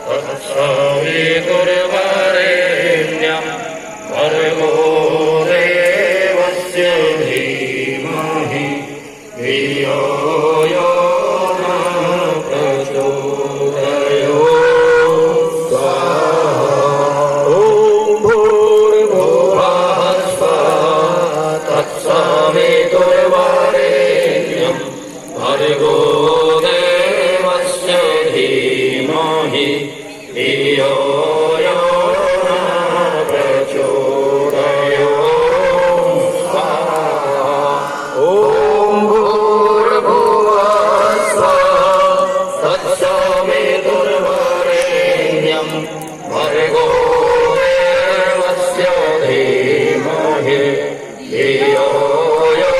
तत्सवितुर्वरेण्यं भर्गो देवस्य धीमहि धियो यो नः प्रचोदयात् स्वाहा ॐ भूर्भुवः स्वः तत्सवितुर्वरेण्यं भर्गो देवस्य धीमहि धियो यो नः प्रचोदयात् स्वाहा ॐ भूर्भुवः स्वः तत्सवितुर्वरेण्यं भर्गो देवस्य धीमहि धियो यो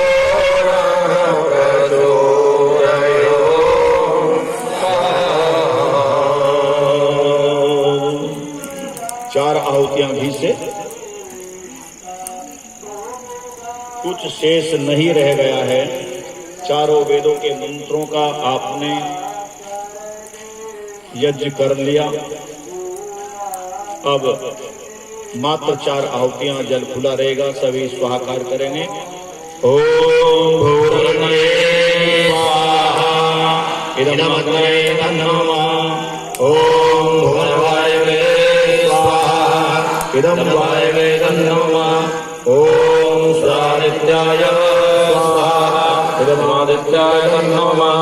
नः प्रचोदयात् स्वाहा। चार आहुतियां घी से कुछ शेष नहीं रह गया है। चारों वेदों के मंत्रों का आपने यज्ञ कर लिया। अब मात्र 4 आहुतियां जल खुला रहेगा, सभी स्वाहाकार करेंगे। ओम भूर्भुवः स्वाहा इदमग्ने तन्नमः। ओम भूर्भुवः स्वाहा इदं वायवे तन्नमः। ओम स्वादित्याय स्वाहा इदमादित्याय तन्नमः।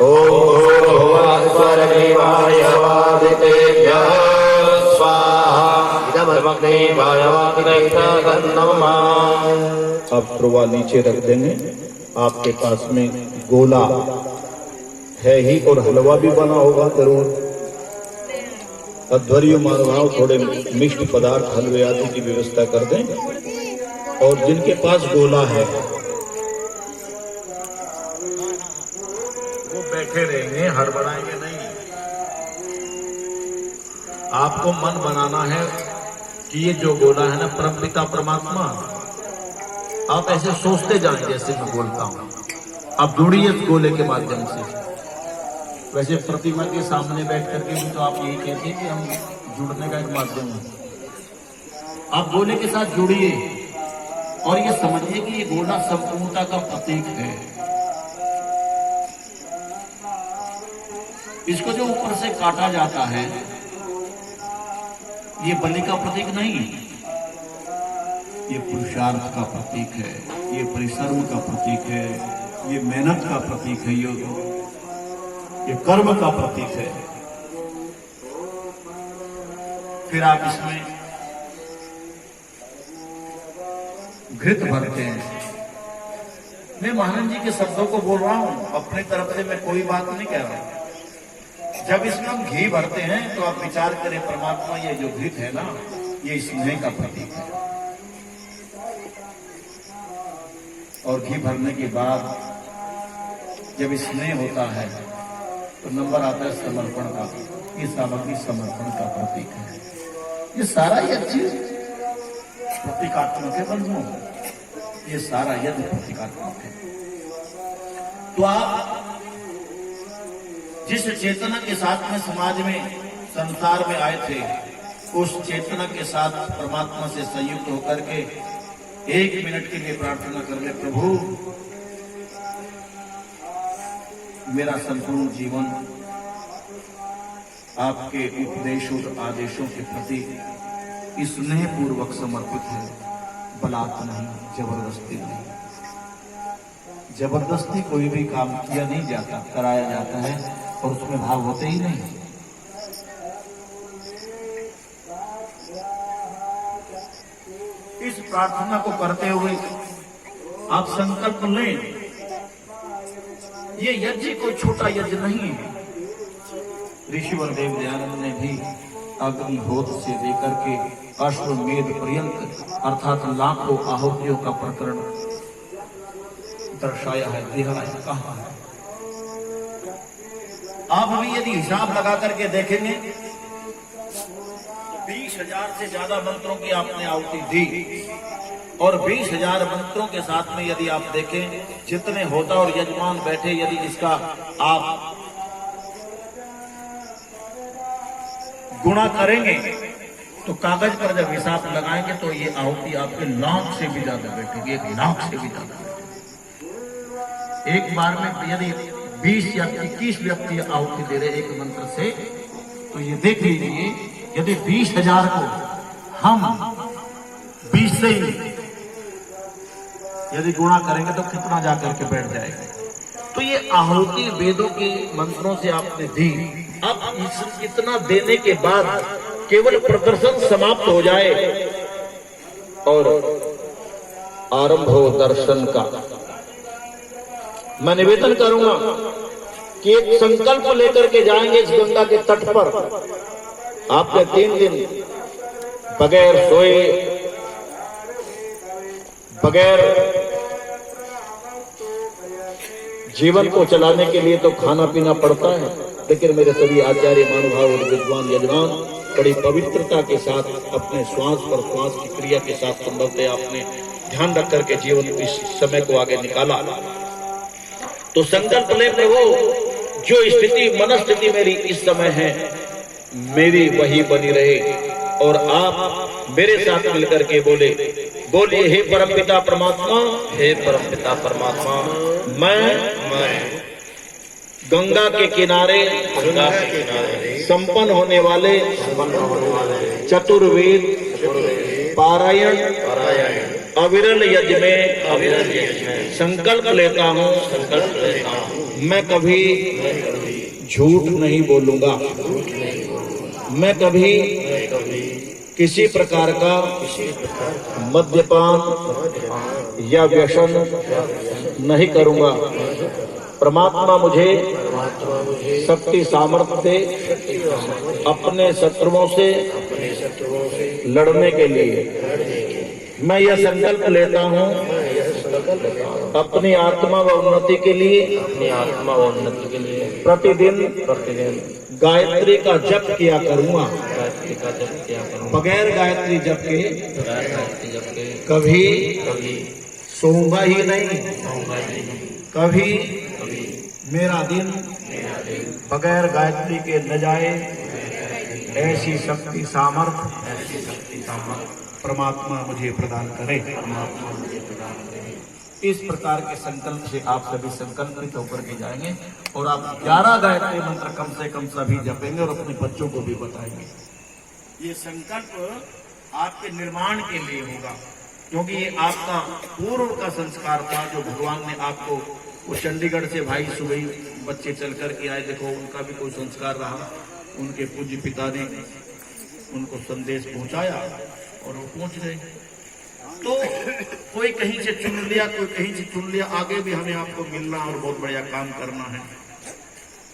ओम भूर्भुवः स्वरदेवाय वादितेभ्यः स्वाहा इदमग्ने वासुदेवाय वासुदेवाय नमः। अब प्रवा नीचे रख देंगे। आपके पास में गोला है ही और हलवा भी बना होगा जरूर। अध्वर्य महानुभाव थोड़े मिष्ट पदार्थ हलवे आदि की व्यवस्था कर दें। और जिनके पास गोला है वो बैठे रहेंगे, हड़बड़ाएंगे नहीं। आपको मन बनाना है कि ये जो गोला है ना परमपिता परमात्मा, आप ऐसे सोचते जाएं जैसे मैं बोलता हूं। आप जुड़िए इस गोले के माध्यम से। वैसे प्रतिमा के सामने बैठ करके भी तो आप यही कहते हैं कि हम जुड़ने का एक माध्यम है। आप गोले के साथ जुड़िए और ये समझिए कि ये गोला संपूर्णता का प्रतीक है। इसको जो ऊपर से काटा जाता है ये बलि का प्रतीक नहीं, ये पुरुषार्थ का प्रतीक है, ये परिश्रम का प्रतीक है, ये मेहनत का प्रतीक है, ये कर्म का प्रतीक है। फिर आप इसमें घृत भरते हैं। मैं महाराज जी के शब्दों को बोल रहा हूं, अपनी तरफ से मैं कोई बात नहीं कह रहा हूं। जब इसमें हम घी भरते हैं तो आप विचार करें, परमात्मा ये जो घृत है ना ये स्नेह का प्रतीक है। और घी भरने के बाद जब स्नेह होता है तो नंबर आता है समर्पण का। ये सामग्री समर्पण का प्रतीक है। ये सारा यज्ञ प्रतीकात्मक है बंधुओं, ये सारा यज्ञ प्रतीकात्मक है। तो आप जिस चेतना के साथ में समाज में संसार में आए थे उस चेतना के साथ परमात्मा से संयुक्त होकर के 1 मिनट के लिए प्रार्थना कर ले, प्रभु मेरा संपूर्ण जीवन आपके उपदेशों और आदेशों के प्रति स्नेह पूर्वक समर्पित है। बलात् नहीं, जबरदस्ती नहीं। जबरदस्ती कोई भी काम किया नहीं जाता, कराया जाता है और उसमें भाव होते ही नहीं। इस प्रार्थना को करते हुए आप संकल्प लें। ये यज्ञ कोई छोटा यज्ञ नहीं है। ऋषिवर देव दयानंद ने भी अग्निहोत्र से लेकर के अश्वमेध पर्यंत अर्थात लाखों आहुतियों का प्रकरण दर्शाया है, दिखाया है, कहा है। आप अभी यदि हिसाब लगा करके देखेंगे 20,000 से ज्यादा मंत्रों की आपने आहुति दी और 20,000 मंत्रों के साथ में यदि आप देखें जितने होता और यजमान बैठे, यदि इसका आप गुणा करेंगे तो कागज पर जब हिसाब लगाएंगे तो ये आहुति आपके लाख से भी ज्यादा बैठेगी, 1 लाख से भी ज्यादा बैठेगी। एक बार में यदि 20 या 21 व्यक्ति आहुति दे रहे एक मंत्र से, तो ये देख लीजिए यदि 20,000 को हम 20 से ही यदि गुणा करेंगे तो कितना जाकर के बैठ जाएगा। तो ये आहुति वेदों के मंत्रों से आपने दी। अब इतना देने के बाद केवल प्रदर्शन समाप्त हो जाए और आरंभ हो दर्शन का। मैं निवेदन करूंगा कि एक संकल्प लेकर के जाएंगे इस गंगा के तट पर। आपने 3 दिन बगैर सोए, बगैर जीवन को चलाने के लिए तो खाना पीना पड़ता है, लेकिन मेरे सभी आचार्य महानुभाव और विद्वान यजमान बड़ी पवित्रता के साथ अपने श्वास पर श्वास की क्रिया के साथ संभवतः आपने ध्यान रख करके जीवन इस समय को आगे निकाला। तो संकल्प ले प्रभु जो स्थिति मनस्थिति मेरी इस समय है मेरी वही बनी रहे और आप मेरे साथ मिलकर के बोलिए हे परमपिता परमात्मा, हे परमपिता परमात्मा, मैं गंगा के किनारे संपन्न होने वाले चतुर्वेद पारायण अविरल यज्ञ में संकल्प लेता हूँ मैं कभी झूठ नहीं बोलूंगा, मैं कभी किसी प्रकार का मद्यपान या व्यसन नहीं करूंगा। परमात्मा मुझे शक्ति सामर्थ्य दे अपने शत्रुओं से लड़ने के लिए। मैं यह संकल्प लेता हूँ अपनी आत्मा व उन्नति के लिए प्रतिदिन गायत्री का जप किया करूंगा। बगैर गायत्री जप के कभी सोऊंगा ही नहीं। कभी मेरा दिन बगैर गायत्री के न जाए, ऐसी शक्ति सामर्थ्य परमात्मा मुझे प्रदान करे। इस प्रकार के संकल्प से आप सभी संकल्पित होकर के जाएंगे और आप 11 गायत्री मंत्र कम से कम सभी जपेंगे और अपने बच्चों को भी बताएंगे। ये संकल्प आपके निर्माण के लिए होगा, क्योंकि ये आपका पूर्व का संस्कार था जो भगवान ने आपको, वो चंडीगढ़ से भाई सुबह बच्चे चल कर के आए, देखो उनका भी कोई संस्कार रहा, उनके पूज्य पिता ने उनको संदेश पहुंचाया और वो पहुंच गए। तो कोई कहीं से चुन लिया, कोई कहीं से चुन लिया, आगे भी हमें आपको मिलना और बहुत बढ़िया काम करना है।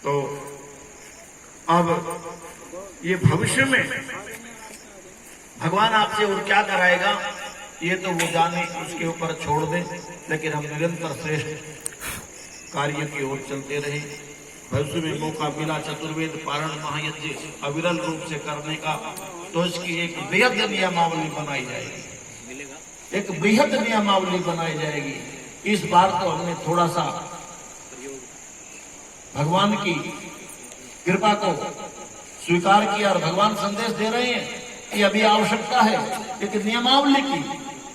तो अब ये भविष्य में भगवान आपसे और क्या कराएगा ये तो वो जाने, उसके ऊपर छोड़ दे, लेकिन हम निरंतर श्रेष्ठ कार्य की ओर चलते रहे। भविष्य में मौका मिला चतुर्वेद पारण महायज्ञ अविरल रूप से करने का, तो इसकी एक बेहद नियमावली बनाई जाएगी, एक बृहद नियमावली बनाई जाएगी। इस बार तो हमने थोड़ा सा भगवान की कृपा को स्वीकार किया और भगवान संदेश दे रहे हैं कि अभी आवश्यकता है एक नियमावली की,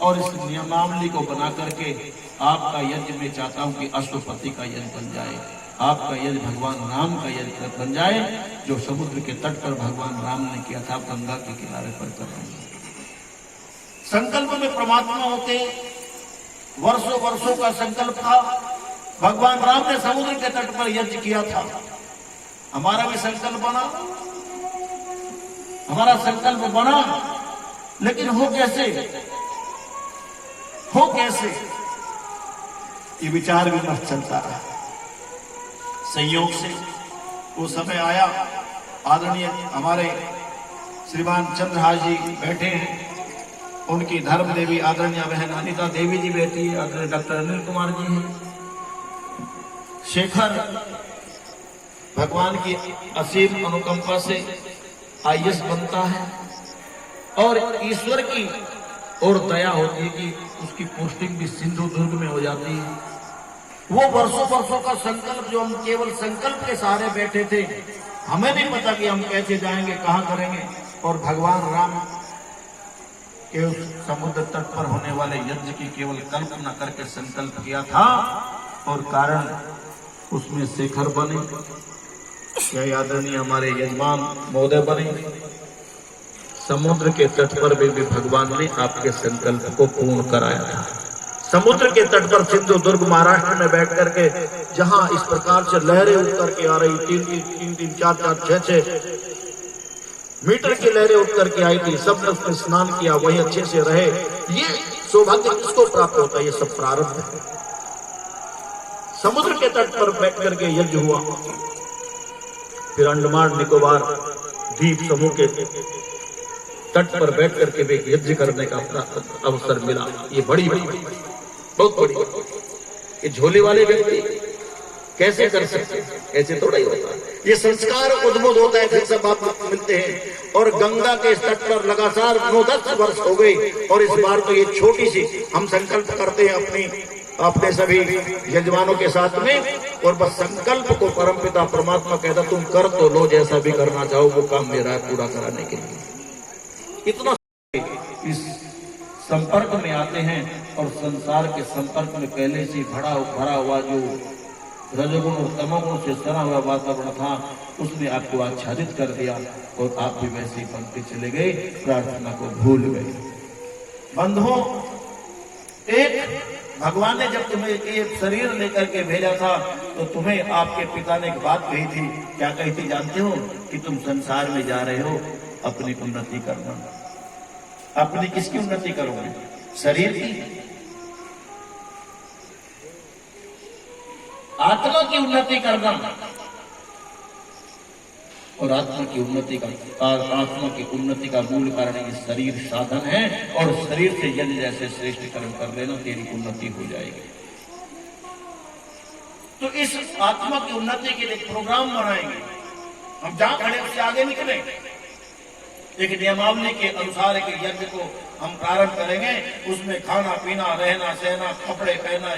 और इस नियमावली को बना करके आपका यज्ञ में चाहता हूं कि अष्टपति का यज्ञ बन जाए, आपका यज्ञ भगवान राम का यज्ञ बन जाए, जो समुद्र के तट पर भगवान राम ने किया था, गंगा के किनारे पर कर रहे हैं। संकल्प में परमात्मा होते, वर्षों वर्षों का संकल्प था। भगवान राम ने समुद्र के तट पर यज्ञ किया था। हमारा भी संकल्प बना, हमारा संकल्प बना, लेकिन हो कैसे, हो कैसे, ये विचार विमर्श चलता रहा। संयोग से वो समय आया, आदरणीय हमारे श्रीमान चंद्रहास जी बैठे हैं, उनकी धर्म देवी आदरणीय बहन अनिता देवी जी बैठी है, आदरणीय डॉक्टर अनिल कुमार जी हैं, शेखर भगवान की असीम अनुकंपा से आईएएस बनता है, और ईश्वर की और दया होती है कि उसकी पोस्टिंग भी सिंधुदुर्ग में हो जाती है। वो वर्षों वर्षों का संकल्प, जो हम केवल संकल्प के सहारे बैठे थे, हमें नहीं पता कि हम कैसे जाएंगे, कहां करेंगे, और भगवान राम के उस समुद्र तट पर होने वाले यज्ञ की केवल कल्पना करके संकल्प किया था, और कारण उसमें शेखर बने, या आदरणीय हमारे यजमान महोदय बने। समुद्र के तट पर भी भगवान ने आपके संकल्प को पूर्ण कराया था। समुद्र के तट पर सिंधुदुर्ग महाराष्ट्र में बैठ करके जहां इस प्रकार से लहरें उठ करके आ रही, 3-3, 4-4, 6-6 मीटर की लहरें उठ करके आई थी, सबने उसमें स्नान किया, वही अच्छे से रहे। ये सौभाग्य किसको प्राप्त होता है? ये सब प्रारब्ध है। समुद्र के तट पर बैठ करके यज्ञ हुआ, फिर अंडमान निकोबार द्वीप समूह के तट पर बैठ करके भी यज्ञ करने का अवसर मिला। ये बड़ी बहुत बड़ी, ये झोले वाले व्यक्ति कैसे कर सकते हैं? ऐसे थोड़ा ही होता है। ये संस्कार उद्भुत होता है, फिर सब आप मिलते हैं। और गंगा के तट पर लगातार 9-10 वर्ष हो गए, और इस बार तो ये छोटी सी हम संकल्प करते हैं अपने सभी यजमानों के साथ में, और बस संकल्प को परमपिता परमात्मा कहता तुम कर तो लो, जैसा भी करना चाहो वो काम मेरा है पूरा कराने के लिए। इतना इस संपर्क में आते हैं, और संसार के संपर्क में पहले से भरा हुआ जो रजोगुण और तमोगुण से सना हुआ वातावरण था, उसने आपको आच्छादित कर दिया, और आप भी वैसे ही बनते चले गए, प्रार्थना को भूल गए। बंधुओं, एक भगवान ने जब तुम्हें ये शरीर लेकर के भेजा था, तो तुम्हें आपके पिता ने एक बात कही थी। क्या कही थी जानते हो? कि तुम संसार में जा रहे हो अपनी उन्नति करना, अपनी किसकी उन्नति करोगे? शरीर की, आत्मा की उन्नति करना। और आत्मा की उन्नति का मूल कारण ये शरीर साधन है। और शरीर से यज्ञ जैसे श्रेष्ठ कर्म कर लेना, तेरी उन्नति हो जाएगी। तो इस आत्मा की उन्नति के लिए प्रोग्राम बनाएंगे। हम जहां खड़े उससे आगे निकले, एक नियमावली के अनुसार एक यज्ञ को हम प्रारंभ करेंगे। उसमें खाना पीना, रहना सहना, कपड़े पहना,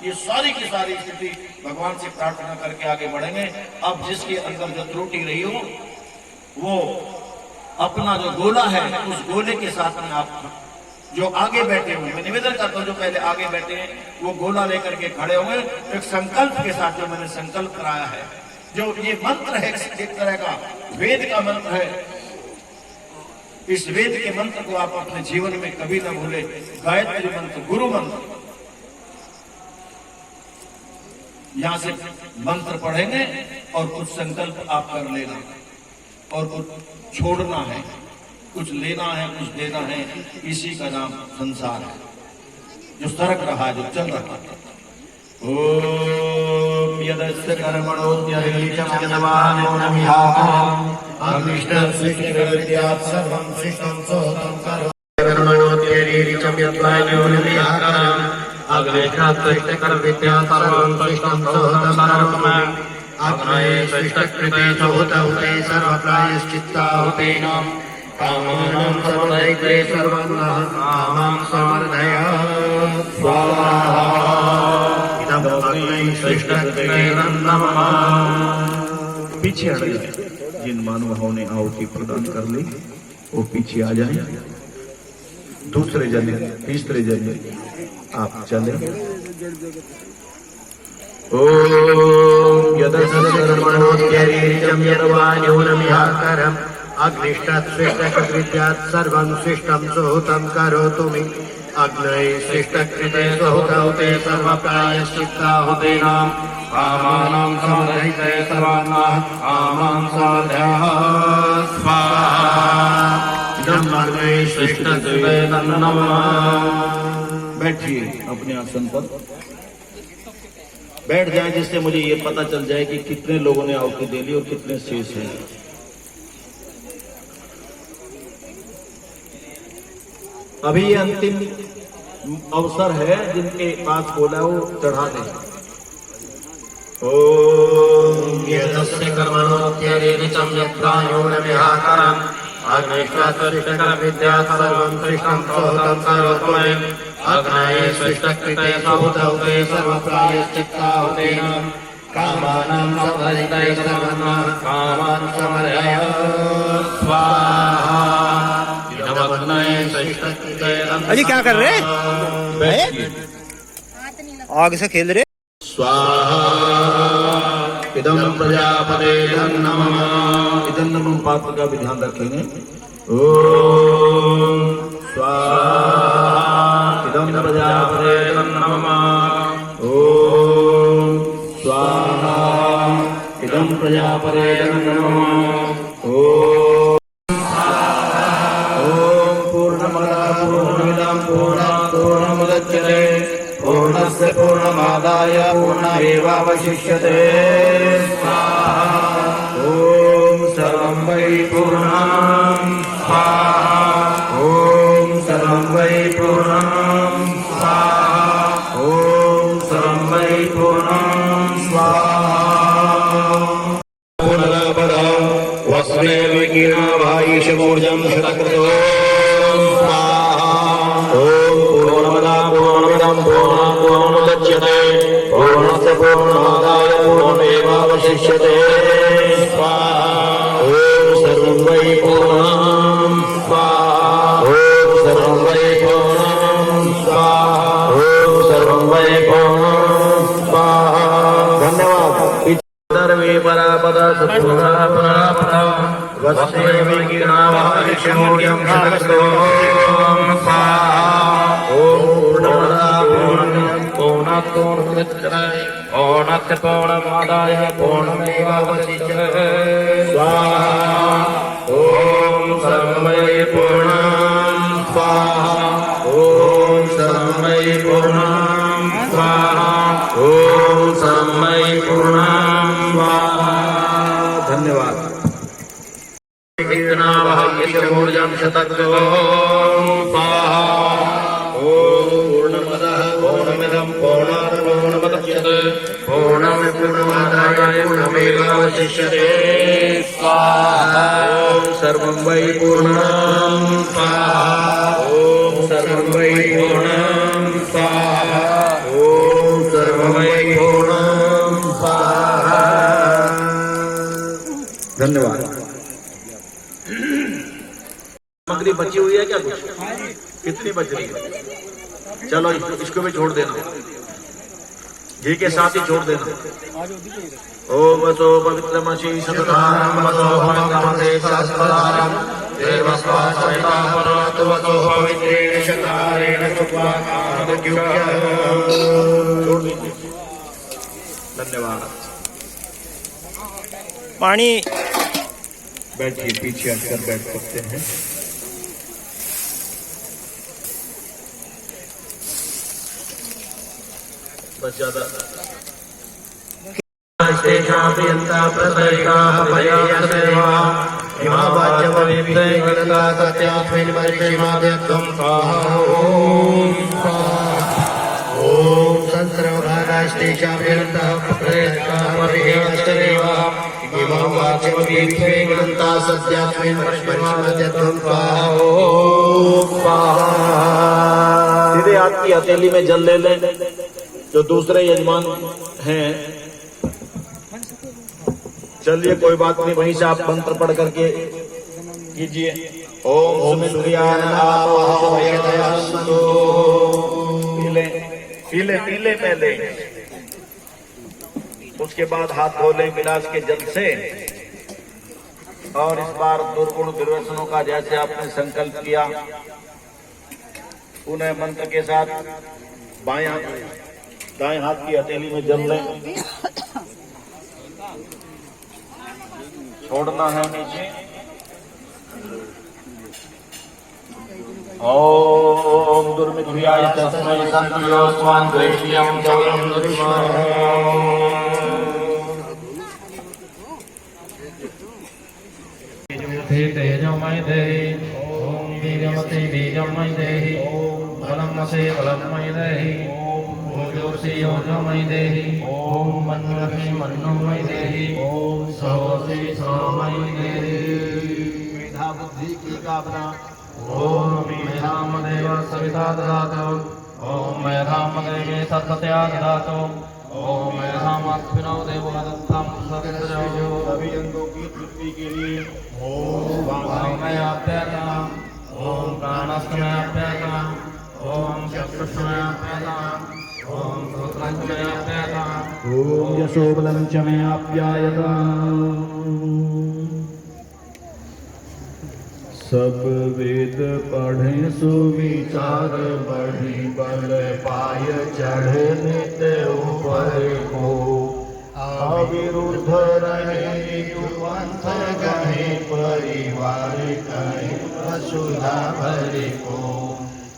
ये सारी की सारी स्थिति भगवान से प्रार्थना करके आगे बढ़ेंगे। अब जिसके अंदर जो त्रुटि रही हो, वो अपना जो गोला है उस गोले के साथ में आप जो आगे बैठे हुए, मैं निवेदन करता हूं जो पहले आगे बैठे हैं वो गोला लेकर के खड़े होंगे। एक संकल्प के साथ जो मैंने संकल्प कराया है, जो ये मंत्र है एक तरह का वेद का मंत्र है, इस वेद के मंत्र को आप अपने जीवन में कभी ना भूले। गायत्री मंत्र, गुरु मंत्र। यहां से मंत्र पढ़ेंगे और कुछ संकल्प आप कर लेना और कुछ छोड़ना है, कुछ लेना है, कुछ देना है। इसी का नाम संसार है, जो सरक रहा है, जो चल रहा है। ओम यदस्य कर्मणोऽध्ययनवानो नमिहाकम् अग्निष्टं सृष्टिकर्त्यात् सर्वं सृष्टं सोतं करो कर्मणोऽध्ययनं यद्वायो नमिहाकम् अग्निष्टं सृष्टिकर्त्यात् सर्वं सृष्टं सोतं करो अग्नये सृष्टकृते सोतहुते सर्वप्रायश्चित्ताहुतेन कामानां सर्वदैते सर्वन्नः कामां समर्धय स्वाहा इदं अग्नये सृष्टकृते नमः। पीछे हट जाए। जिन महानुभावों ने आहुति प्रदान कर ली वो पीछे आ जाए। दूसरे जने, तीसरे जने आप चले। ओम यदस्य कर्मणोऽध्ययनं यद्वायो नमिहाकरम् अग्निष्टात् सृष्टकृत्यात् सर्वं सृष्टं सोतं करोतु मे अग्नये सृष्टकृते सोतहुते सर्वप्रायश्चित्ताहुतेन कामानां समर्धयते सर्वान्नः कामां समर्धयः स्वाहा इदं अग्नये सृष्टकृते नमः। बैठिए अपने आसन पर, बैठ जाए, जिससे मुझे ये पता चल जाए कि कितने लोगों ने आहुति दे ली और कितने शेष हैं। अभी ये अंतिम अवसर है, जिनके पास बोला वो चढ़ा दें। ओम यदस्य कर्मणोऽध्ययनं यद्वायो नमिहाकरम् अग्निष्टात् सृष्टकृत्यात् सर्वं सृष्टं सोतं करोतु मे अग्नये सृष्टकृते सोतहुते सर्वप्रायश्चित्ताहुतेन कामानां समर्धयते सर्वन्नः कामान् समर्धय स्वाहा इदं अग्नये सृष्टकृते नमः। अजी क्या कर रहे? आग से खेल रहे। स्वाहा इदं प्रजापते नमः। इदं नमः पात्र का भी ध्यान रखेंगे। ओम स्वाहा इदं प्रजापते नमः। ओम स्वाहा इदं प्रजापते नमः। ओम पूर्णमदा पूर्णमिदं पूर्णात् पूर्णमुदच्यते पूर्णस्य पूर्णमादाय पूर्णमेवावशिष्यते स्वाहा। ओम सर्वं वै पूर्णं स्वाहा। ओम सर्वं वै पूर्णं स्वाहा। ओम सर्वं वै पूर्णं स्वाहा। पुनरपदं वस्त्रे विकीर्णवायुषमूर्जं शतक्रतो स्वाहा। ओम पूर्णमदा पूर्णमिदं पूर्णात् पूर्णमुदच्यते पूर्णस्य पूर्णमादाय पूर्णमेवावशिष्यते स्वाहा। ओम सर्वं वै पूर्णं स्वाहा। ओम सर्वं वै पूर्णं स्वाहा। ओम सर्वं वै पूर्णं स्वाहा। धन्यवाद। सर्वे परापद सत्पुरा परापद वस्त्रे विकीर्णवायुषमूर्जं शतक्रतो स्वाहा। ओम पूर्णमदा पूर्णमिदं पूर्णात् पूर्णमुदच्यते पूर्णस्य पूर्णमादाय पूर्णमेवावशिष्यते स्वाहा। ओम सर्वं वै पूर्णं स्वाहा ओम सर्वमयि पूर्णं स्वाहा ओम सर्वमयि पूर्णं स्वाहा। धन्यवाद। ऊर्जं शतग्रो स्वाहा ओम पूर्णमदः पूर्णमिदं पूर्णात् पूर्णमुदच्यते पूर्णं पूर्णमादाय पूर्णमेवावशिष्यते स्वाहा ओम सर्वं वै पूर्णं स्वाहा ओम सर्वं वै पूर्णं स्वाहा ओम सर्वं वै पूर्णं स्वाहा। धन्यवाद। सामग्री बची हुई है क्या कुछ? कितनी बच रही है? चलो इसको भी छोड़ देना, घी के साथ ही छोड़ देना। ओम वसो पवित्रमसि सतधारं वसो पवित्रमसे शास्त्रधारं देवस्वासविता परात् वसो पवित्रेण शतारेण शुक्ला छोड़ दीजिए। धन्यवाद। पानी बैठिए, पीछे हटकर बैठ सकते हैं। बस ज्यादा सीधे हाथ की हथेली में जल ले लें। जो दूसरे यजमान हैं, चलिए कोई बात नहीं, वहीं से आप मंत्र पढ़ करके कीजिए। ओम पीले पहले, उसके बाद हाथ धो लें गिलास के जल से। और इस बार दुर्गुण दुर्व्यसनों का जैसे आपने संकल्प किया, उन्हें मंत्र के साथ दाएं हाथ की हथेली में जल लें, छोड़ना है नीचे। ओम दुर्मित्याय तस्मै संतयो स्वान् द्वेष्यं चौरं दुष्मः। तेजोमय देहि ओम वीर्यमते वीर्यमय देहि ओम बलमसे बलमय देहि ओजोषि ओजोमय देहि ओम मन्नसे मन्नोमय देहि ओम सहोषि सहोमय देहि। मेधा बुद्धि की कामना ओम मेधामदेव सविता ददातु ओम मेधामदेवे सत्तत्या ददातु ओम मेधामस्मिनो देवो दत्तं सवितरो। सभी अंगों की तृप्ति के लिए ओम वामय आप्यायता ओम प्राणस्तमय आप्यायता ओम चक्षुष्मय आप्यायता ओम श्रोत्रंचमय आप्यायता ओम यशोबलं च मे आप्यायता। सब वेद पढ़े सुविचार बढ़ी बल पाय चढ़े नित ऊपर को अविरुद्ध रहे पंथ गहे परिवार कहे वसुधा भरे को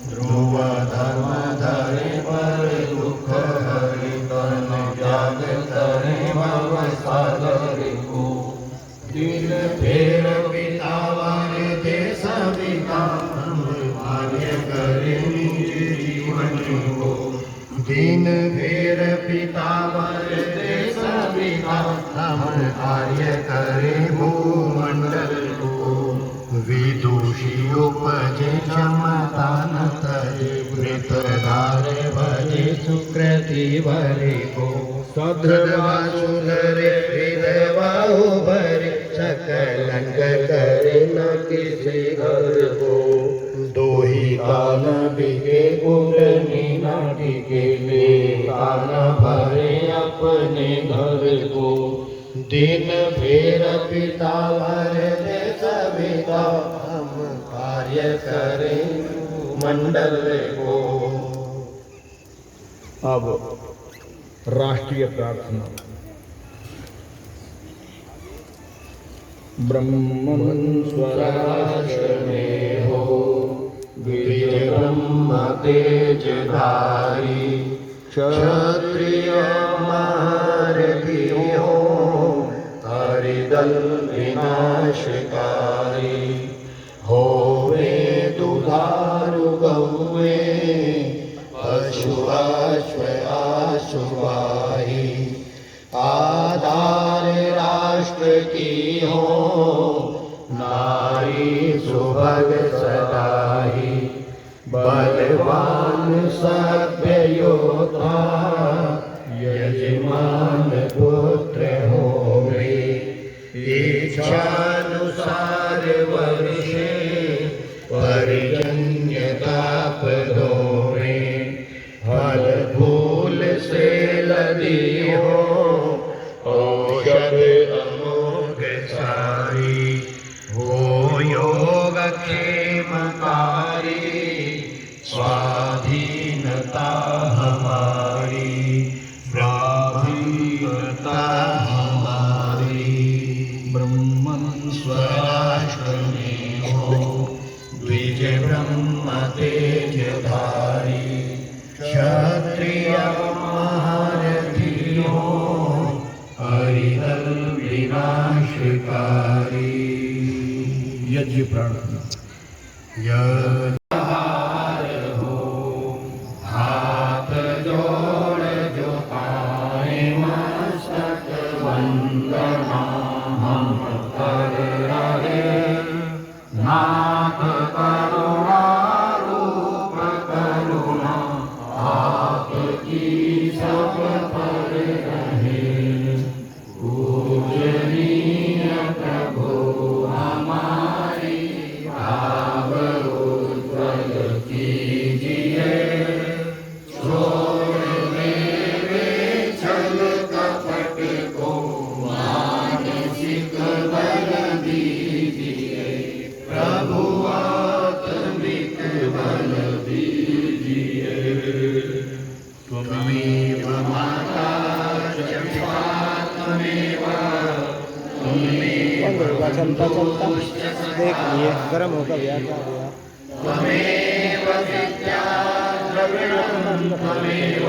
ध्रुव धर्म धरे पर दुख हरि तन त्याग करे भव सागर को दिन फेर बितावर देश विकाम कार्य करे जीवन को दिन फेर पितावर देश विकाम कार्य करे भूमंडल को विदुषी उपजे क्षमता न तरे मृत धारे भजे सुकृति भरे को सद्रवासुधरे विधवाओ भरे सकलंग करे न किसी घर को दो ही कान बिके गुरनी नाटी के ले कान भरे अपने घर को दिन फेर पिता भर देश विदा हम कार्य करें मंडल को। अब राष्ट्रीय प्रार्थना। ब्रह्मन् स्वराज में हो द्विज ब्रह्म तेजधारी क्षत्रिय महारथी हो हरिदल विनाशकारी होवे दुधारु गौवे पशु अश्व आशुवाही आधार राष्ट्र की हो नारी सुभग सदाही बलवान सभ्य योद्धा यजमान पुत्र होवे इच्छानुसार वर्षे पर्जन्य ताप धोवे फल फूल से लदी हो औषध अमोघ सारी हो योग क्षेमकारी स्वाधीनता हमारी स्वाधीनता हमारी ब्रह्मन स्वराष्ट्र में हो द्विज ब्रह्म तेजधारी क्षत्रिय महारथी हो हरिदल विनाशकारी। यज्ञ प्रार्थना। हाथ जोड़ जो पाए मस्तक वंदना हम कर रहे नाथ करुणा रूप करुणा आपकी सब पर रहे पूजनीय प्रभु हमारी भाव उज्ज्वल कीजिए छोड़ मेरे छल कपट को मानसिक बल दीजिए प्रभु आत्मिक बल दीजिए त्वमेव माता जपिता त्वमेव चलता चलता देख लिए गर्म होकर गया क्या गया त्वमेव विद्या द्रविणं त्वमेव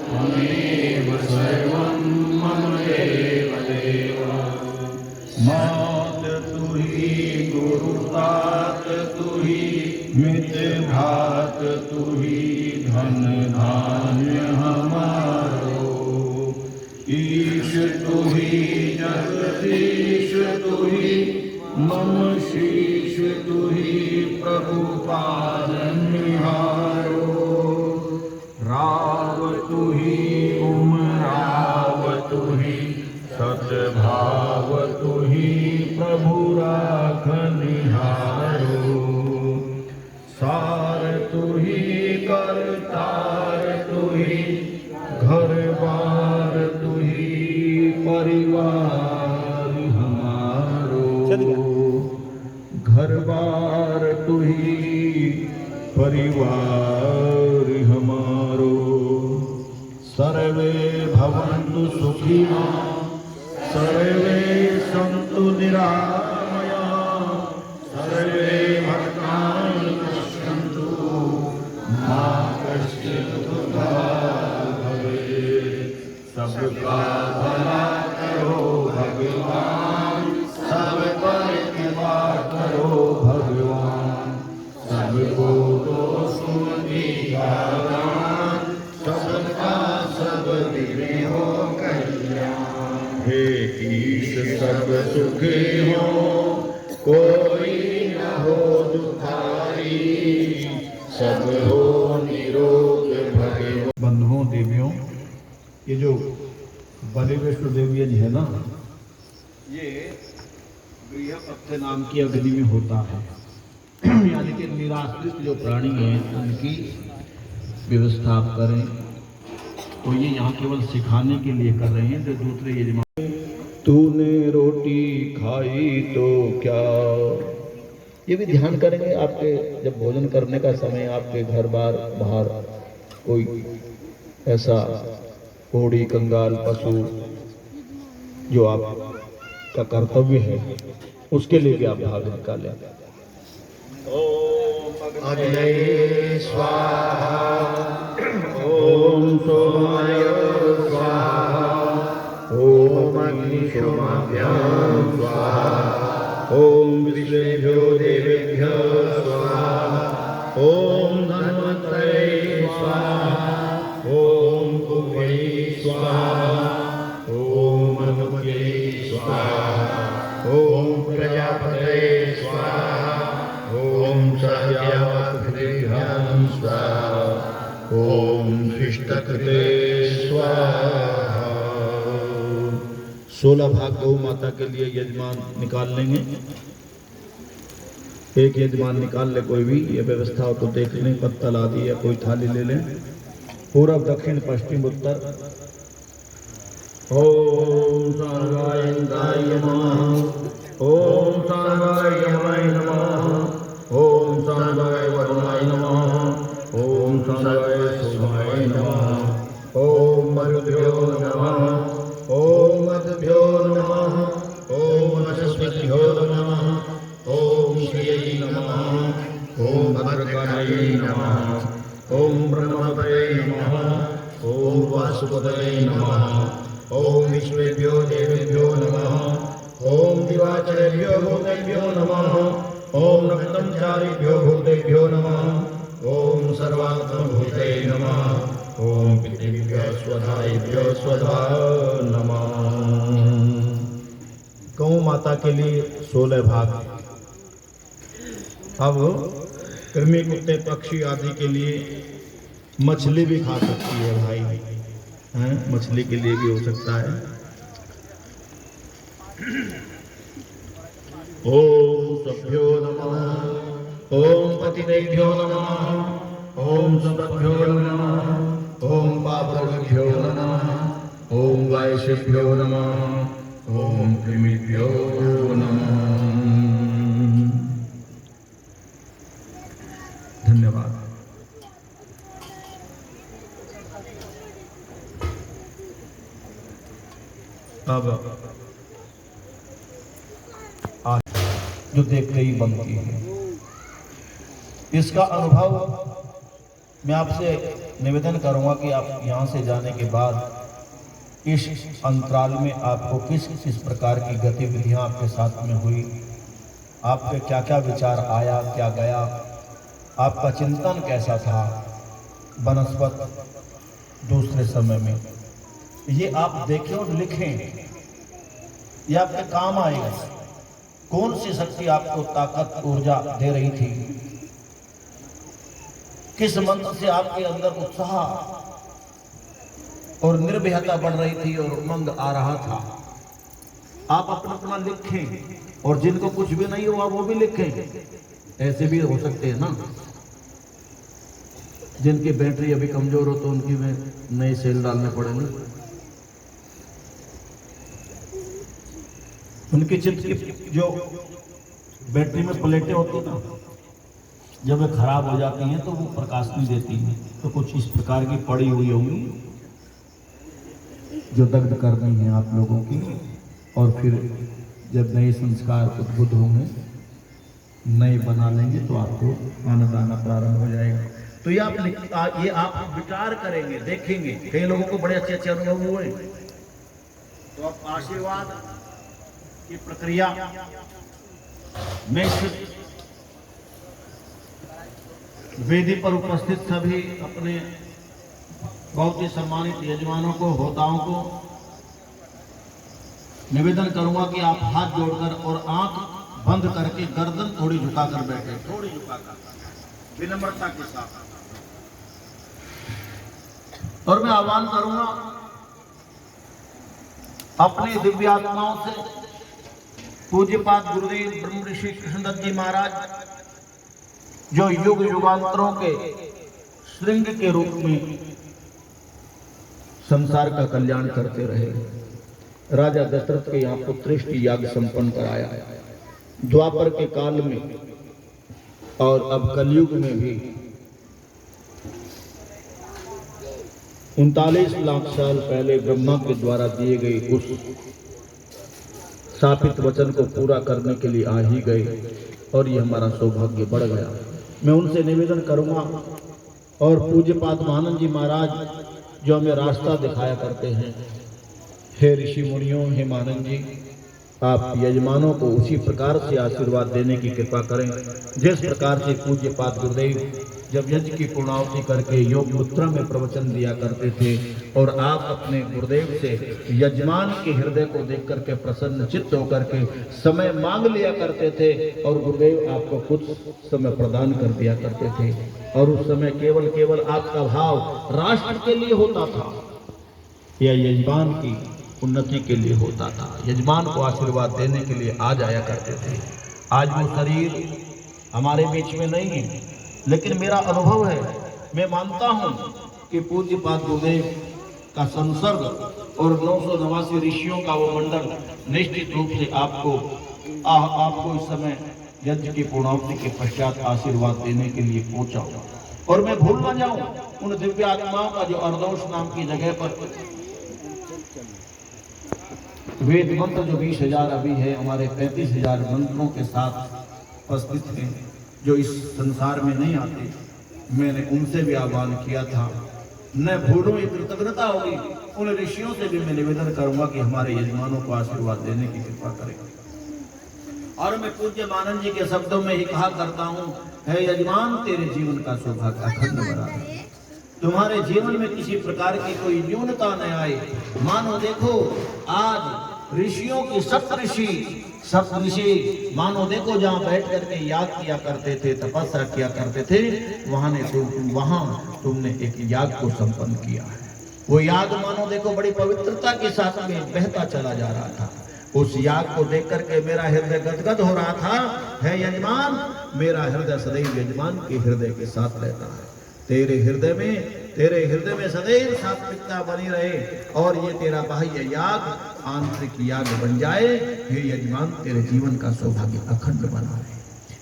त्वमेव सर्वं मम देव देव मात तु ही गुरु तात तु ही मित्र भ्रात तु ही धन धान्य हमारो ईश तु ही जगदीश तु ही मम शीश तु ही प्रभु पालन निहारो राव तु ही राव तु ही सद्भाव तु ही प्रभु राख निहारो सार तु ही करतार तु ही घर बार तु ही परिवार हमारो घर बार तु ही परिवार हमारो सर्वे भवन्तु सुखिनः सर्वे सन्तु निरामया सर्वे भद्राणि पश्यन्तु मा कश्चित् दुःखभाग् भवेत् सबका भला करो भगवान सब पर कृपा करो भगवान सबको दोषों की गान सबका सब दिले हो कल्याण हे ईश सब सुखी हो कोई न हो दुखारी सब हो निरोग भगवान। बंधुओं देवियों, ये जो बलि विष्णु देवी जी है ना, ये गृहपत्य नाम की अग्नि में होता है। यानी कि निराश्रित जो प्राणी हैं उनकी व्यवस्था आप करें, तो ये यहाँ केवल सिखाने के लिए कर रहे हैं। जो दूसरे यजमान तूने रोटी खाई तो क्या, ये भी ध्यान करेंगे आपके जब भोजन करने का समय आपके घर बाहर कोई ऐसा कोड़ी कंगाल पशु जो आपका कर्तव्य है उसके लिए भी आप भाग निकालें। अग्नये स्वाहा ओम सोमाय स्वाहा ओम अग्निशोमाभ्यां स्वाहा ओम विश्वेभ्यो देवेभ्यो स्वाहा ओम धन्वन्तरे स्वाहा ओम कुवै स्वाहा ओम अनुमते स्वाहा ओम प्रजापते स्वाहा ओम सहस्राभ्यां स्वाहा ओम शिष्टकृते स्वाहा। 16 भाग गौ माता के लिए यजमान निकाल लेंगे। एक यजमान निकाल ले कोई भी, ये व्यवस्था हो तो देख लें, पत्तल आदि या कोई थाली ले लें। पूर्व दक्षिण पश्चिम उत्तर। ओम सर्वाय इंद्राय नमः ओम सर्वाय यमाय नमः ओम सर्वाय वरुणाय नमः ओम सर्वाय सोमाय नमः ओम मरुद्भ्यो नमः ओम मदभ्यो नमः ओम वनस्पतिभ्यो नमः ओम श्रियै नमः ओम भद्रकायै नमः ओम ब्रह्मपते नमः ओम वासुपतये नमः ओम विश्वेभ्यो देवेभ्यो नमः ओम दिवाचरेभ्यो भूतेभ्यो नमः ओम रक्तचारिभ्यो भूतेभ्यो नमः ओम सर्वात्मभूते नमः ओम पितृभ्यो स्वधायेभ्यो स्वधा नमः। गौ माता के लिए 16 भाग। अब कृमि कुत्ते पक्षी आदि के लिए मछली भी खा सकती है भाई, हैं? मछली के लिए भी हो सकता है। ओम सभ्यो नमः ओम पतिदेभ्यो नमः ओम सभ्यो नमः ओम पापभ्यो नमः ओम वायसेभ्यो नमः ओम कृमिभ्यो नमः। धन्यवाद। अब आज जो देख रही बनती है, इसका अनुभव मैं आपसे निवेदन करूंगा कि आप यहाँ से जाने के बाद इस अंतराल में आपको किस किस प्रकार की गतिविधियां आपके साथ में हुई, आपके क्या क्या विचार आया, क्या गया, आपका चिंतन कैसा था बनस्पत दूसरे समय में, ये आप देखें और लिखें। ये आपके काम आएगा। कौन सी शक्ति आपको ताकत ऊर्जा दे रही थी, किस मंत्र से आपके अंदर उत्साह और निर्भयता बढ़ रही थी और उमंग आ रहा था। आप अपना अपना लिखें, और जिनको कुछ भी नहीं हुआ वो भी लिखें। ऐसे भी हो सकते हैं ना, जिनकी बैटरी अभी कमजोर हो तो उनकी में नई सेल डालने पड़ेंगे। उनकी चिप की जो बैटरी में प्लेटें होती है ना, जब वे खराब हो जाती हैं तो वो प्रकाश नहीं देती हैं। तो कुछ इस प्रकार की पड़ी हुई होंगी जो दग्ध करनी है आप लोगों की, और फिर जब नए संस्कार उद्भुत होंगे, नए बना लेंगे तो आपको आनंद आना प्रारंभ हो जाएगा। तो ये आप विचार करेंगे, देखेंगे। कई लोगों को बड़े अच्छे अच्छे अनुभव हुए, तो आप आशीर्वाद की प्रक्रिया में वेदी पर उपस्थित सभी अपने बहुत ही सम्मानित यजमानों को, होताओं को निवेदन करूंगा कि आप हाथ जोड़कर और आंख बंद करके गर्दन थोड़ी झुकाकर बैठे, थोड़ी झुकाकर विनम्रता के साथ। और मैं आह्वान करूंगा अपने दिव्यात्माओं से, पूज्यपाद गुरुदेव ब्रह्म ऋषि कृष्णदत्त जी महाराज जो युग युगांतरों के श्रृंग के रूप में संसार का कल्याण करते रहे, राजा दशरथ के यहाँ पुत्रेष्टि याग संपन्न कराया द्वापर के काल में, और अब कलयुग में भी 39 लाख साल पहले ब्रह्मा के द्वारा दिए गए उस स्थापित वचन को पूरा करने के लिए आ ही गए। और ये हमारा सौभाग्य बढ़ गया। मैं उनसे निवेदन करूंगा और पूज्य पाद महानंद जी महाराज जो हमें रास्ता दिखाया करते हैं, हे ऋषि मुनियों, हे महानंद जी, आप यजमानों को उसी प्रकार से आशीर्वाद देने की कृपा करें जिस प्रकार से पूज्य पाद गुरुदेव जब यज्ञ की पूर्णाहुति करके योग मुद्रा में प्रवचन दिया करते थे और आप अपने गुरुदेव से यजमान के हृदय को देख करके प्रसन्न चित्त होकर के समय मांग लिया करते थे और गुरुदेव आपको कुछ समय प्रदान कर दिया करते थे और उस समय केवल आपका भाव राष्ट्र के लिए होता था या यजमान की उन्नति के लिए होता था, यजमान को आशीर्वाद देने के लिए आ जाया करते थे। आज वो शरीर हमारे बीच में नहीं है, लेकिन मेरा अनुभव है, मैं मानता हूँ कि पूज्य पाद गुरुदेव का संसर्ग और 989 ऋषियों का वो मंडल निश्चित रूप से आपको इस समय यज्ञ की पूर्णाहुति के पश्चात आशीर्वाद देने के लिए पहुंचा। और मैं भूल न जाऊं उन दिव्य आत्माओं का जो अर्दोष नाम की जगह पर वेद मंत्र जो 20,000 अभी है, हमारे 35,000 मंत्रों के साथ उपस्थित हैं जो इस संसार में नहीं आते, मैंने उनसे भी आह्वान किया था। न भूलूं, ये कृतज्ञता होगी। उन ऋषियों से भी मैं निवेदन करूंगा कि हमारे यजमानों को आशीर्वाद देने की कृपा करें। और मैं पूज्य मानंद जी के शब्दों में ही कहा करता हूँ, हे यजमान, तेरे जीवन का सौभाग्य अखंड बना रहे, तुम्हारे जीवन में किसी प्रकार की कोई न्यूनता न आए। मानो देखो आज ऋषियों की सप्तऋषि मानो देखो जहाँ बैठ करके याद किया करते थे, तपस्या किया करते थे, वहां तुमने एक याग को संपन्न किया है। वो याग मानो देखो बड़ी पवित्रता के साथ में बहता चला जा रहा था। उस याग को देख करके मेरा हृदय गदगद हो रहा था। है यजमान, मेरा हृदय सदैव यजमान के हृदय के साथ रहता है। तेरे हृदय में सदैव सात्विकता बनी रहे और ये तेरा बाह्य याग आंतरिक याग बन जाए। हे यजमान, तेरे जीवन का सौभाग्य अखंड बना रहे,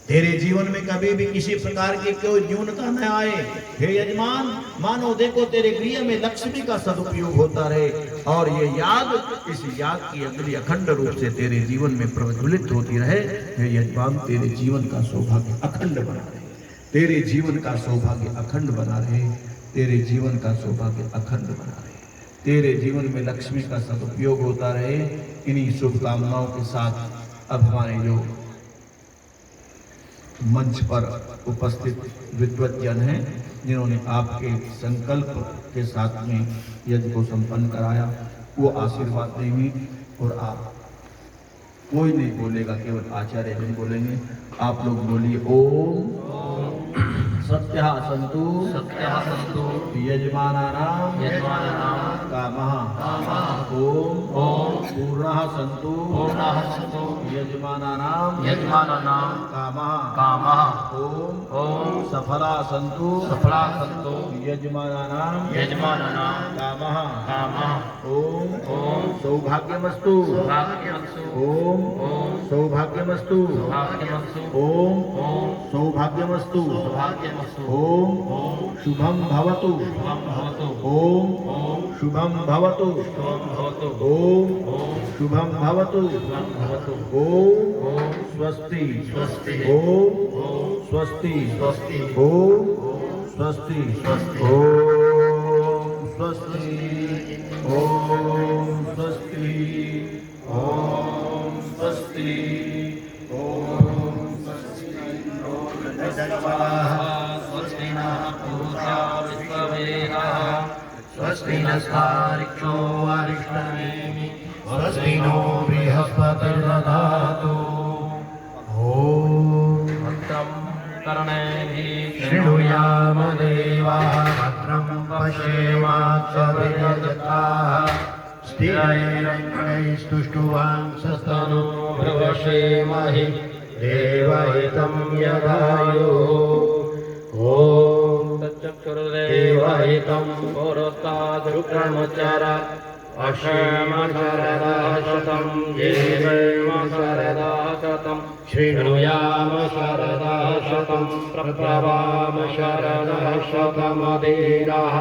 तेरे जीवन में कभी भी किसी प्रकार की कोई न्यूनता न आए। हे यजमान, मानो देखो तेरे गृह में लक्ष्मी का सदुपयोग होता रहे और ये याग, इस याग की अग्नि अखंड रूप से तेरे जीवन में प्रज्वलित होती रहे। हे यजमान, तेरे जीवन का सौभाग्य अखंड बना रहे, तेरे जीवन का सौभाग्य अखंड बना रहे, तेरे जीवन का सौभाग्य अखंड बना रहे, तेरे जीवन में लक्ष्मी का सदुपयोग होता रहे। इन्हीं शुभकामनाओं के साथ अब हमारे जो मंच पर उपस्थित विद्वज्जन हैं, जिन्होंने आपके संकल्प के साथ में यज्ञ को संपन्न कराया, वो आशीर्वाद देंगे। और आप कोई नहीं बोलेगा, केवल आचार्य जी बोलेंगे। आप लोग बोलिए ओम सत्यः सन्तु यजमानानां कामः ओम पूर्णः सन्तु यजमानानां कामः ओम सफला सन्तु यजमानानां कामः ओम सौभाग्यमस्तु ओम सौभाग्यमस्तु ओम सौभाग्यमस्तु ओम शुभम भवतु ओम शुभम भवतु ओम शुभम भवतु ओम स्वस्ति ओम स्वस्ति ओम स्वस्ति ओम स्वस्ति ओम स्वस्ति ओम स्वस्ति स्वस्ति नः पूषा विश्ववेदाः स्वस्ति नस्तार्क्ष्यो अरिष्टनेमि स्वस्ति नो बृहस्पतिर्दधातु ॐ भद्रं कर्णैः शृणुयाम देवाः भद्रं पश्येमाक्षभिर्यजत्राः स्थिरैरङ्गैस्तुष्टुवांसस्तनो प्रवशेमहि देवहितं यदायुः ॐ तच्चक्षुर्देवहितं पुरस्तादुक्रमचारात् अक्षयमशरदः शतं जीवेमशरदः शतं शृणुयाम शरदः शतं प्रप्रवाम शरदः शतमधीराः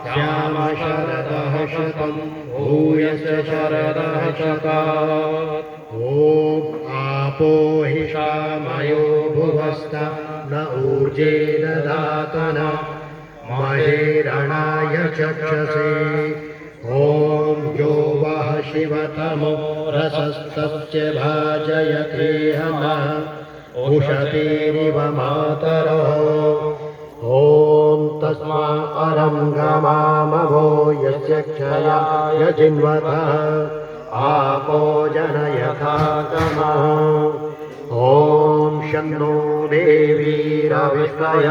श्याम शरदः शतं भूयश्च शरदः शतात् ॐ आपो हि शामयो स्वस्ता न ऊर्जे ददातन महेरणाय चक्षसे ॐ यो वः शिवतमो रसस्तस्य भाजयते हमः उशतीरिव मातरः ॐ तस्मा अरङ्गमामभो यस्य क्षयाय जिन्वतः आपो जनयथा तमः ॐ शन्नो देवीरविष्णय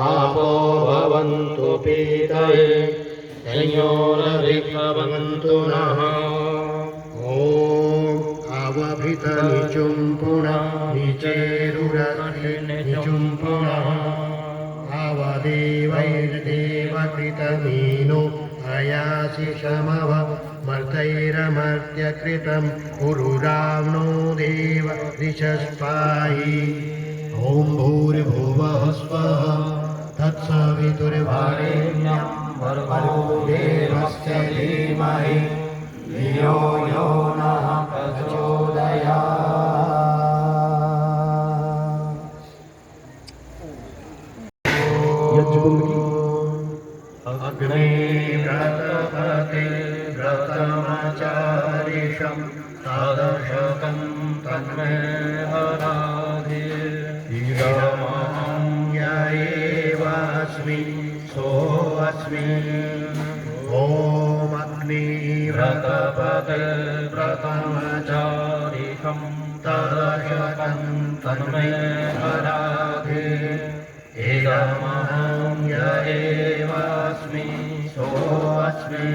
आपो भवन्तु पीतये संयोरभिभवन्तु नः ॐ अवभितनिचुम्पुण निचेरुरनिचुम्पुणः अवदेवैर्देवकृतमीनो अयासि शमव मर्तैरमर्त्यकृतं पुरुरावणो देव ऋषस्पाहि ॐ भूर्भुवः स्वः तत्सवितुर्वरेण्यं भर्गो देवस्य धीमहि धियो यो नः प्रचोदयात् अग्निव्रतपते व्रतमचारिषं तदशकं तन्मे हराधे इदमहं य एवास्मि सोऽस्मि ॐ अग्निव्रतपते व्रतमचारिषं तदशकं तन्मे हराधे इदमहं य एवास्मि सोऽस्मि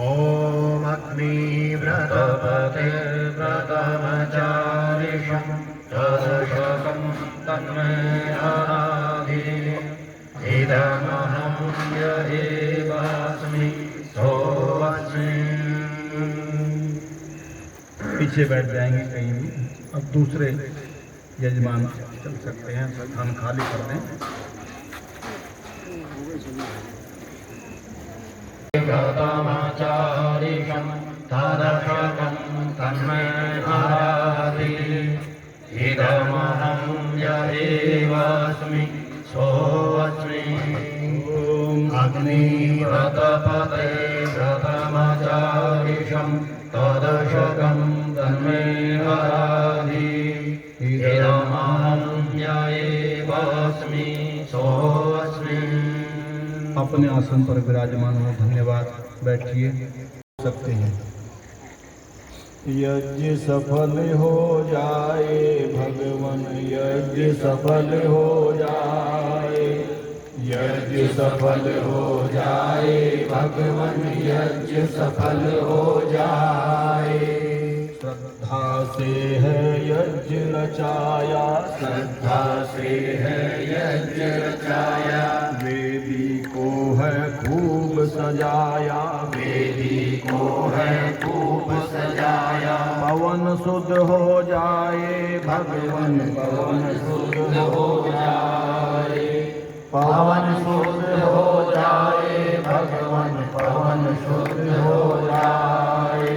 ॐ अग्निव्रतपते व्रतमचारिषं तदशकं तन्मे हराधे इदमहं य एवास्मि सोऽस्मि। पीछे बैठ जाएंगे कहीं भी। अब दूसरे यजमान चल सकते हैं, स्थान खाली कर दें। व्रतमचारिषं तदशकं तन्मे हराधे इदमहं य एवास्मि सोऽस्मि अग्निव्रतपते व्रतमचारिषं तदशकं तन्मे हराधे इदमहं य एवास्मि सोऽस्मि। अपने आसन पर विराजमान हो, धन्यवाद। बैठिए सकते हैं। यज्ञ सफल हो जाए भगवान, यज्ञ सफल हो जाए, यज्ञ सफल हो जाए भगवान, यज्ञ सफल हो जाए। श्रद्धा से है यज्ञ रचाया, श्रद्धा से है यज्ञ रचाया। वेदी को है खूब सजाया, वेदी को है खूब सजाया। पवन शुद्ध हो जाए भगवान, पवन शुद्ध हो जाए, पवन शुद्ध हो जाए भगवान, पवन शुद्ध हो जाए।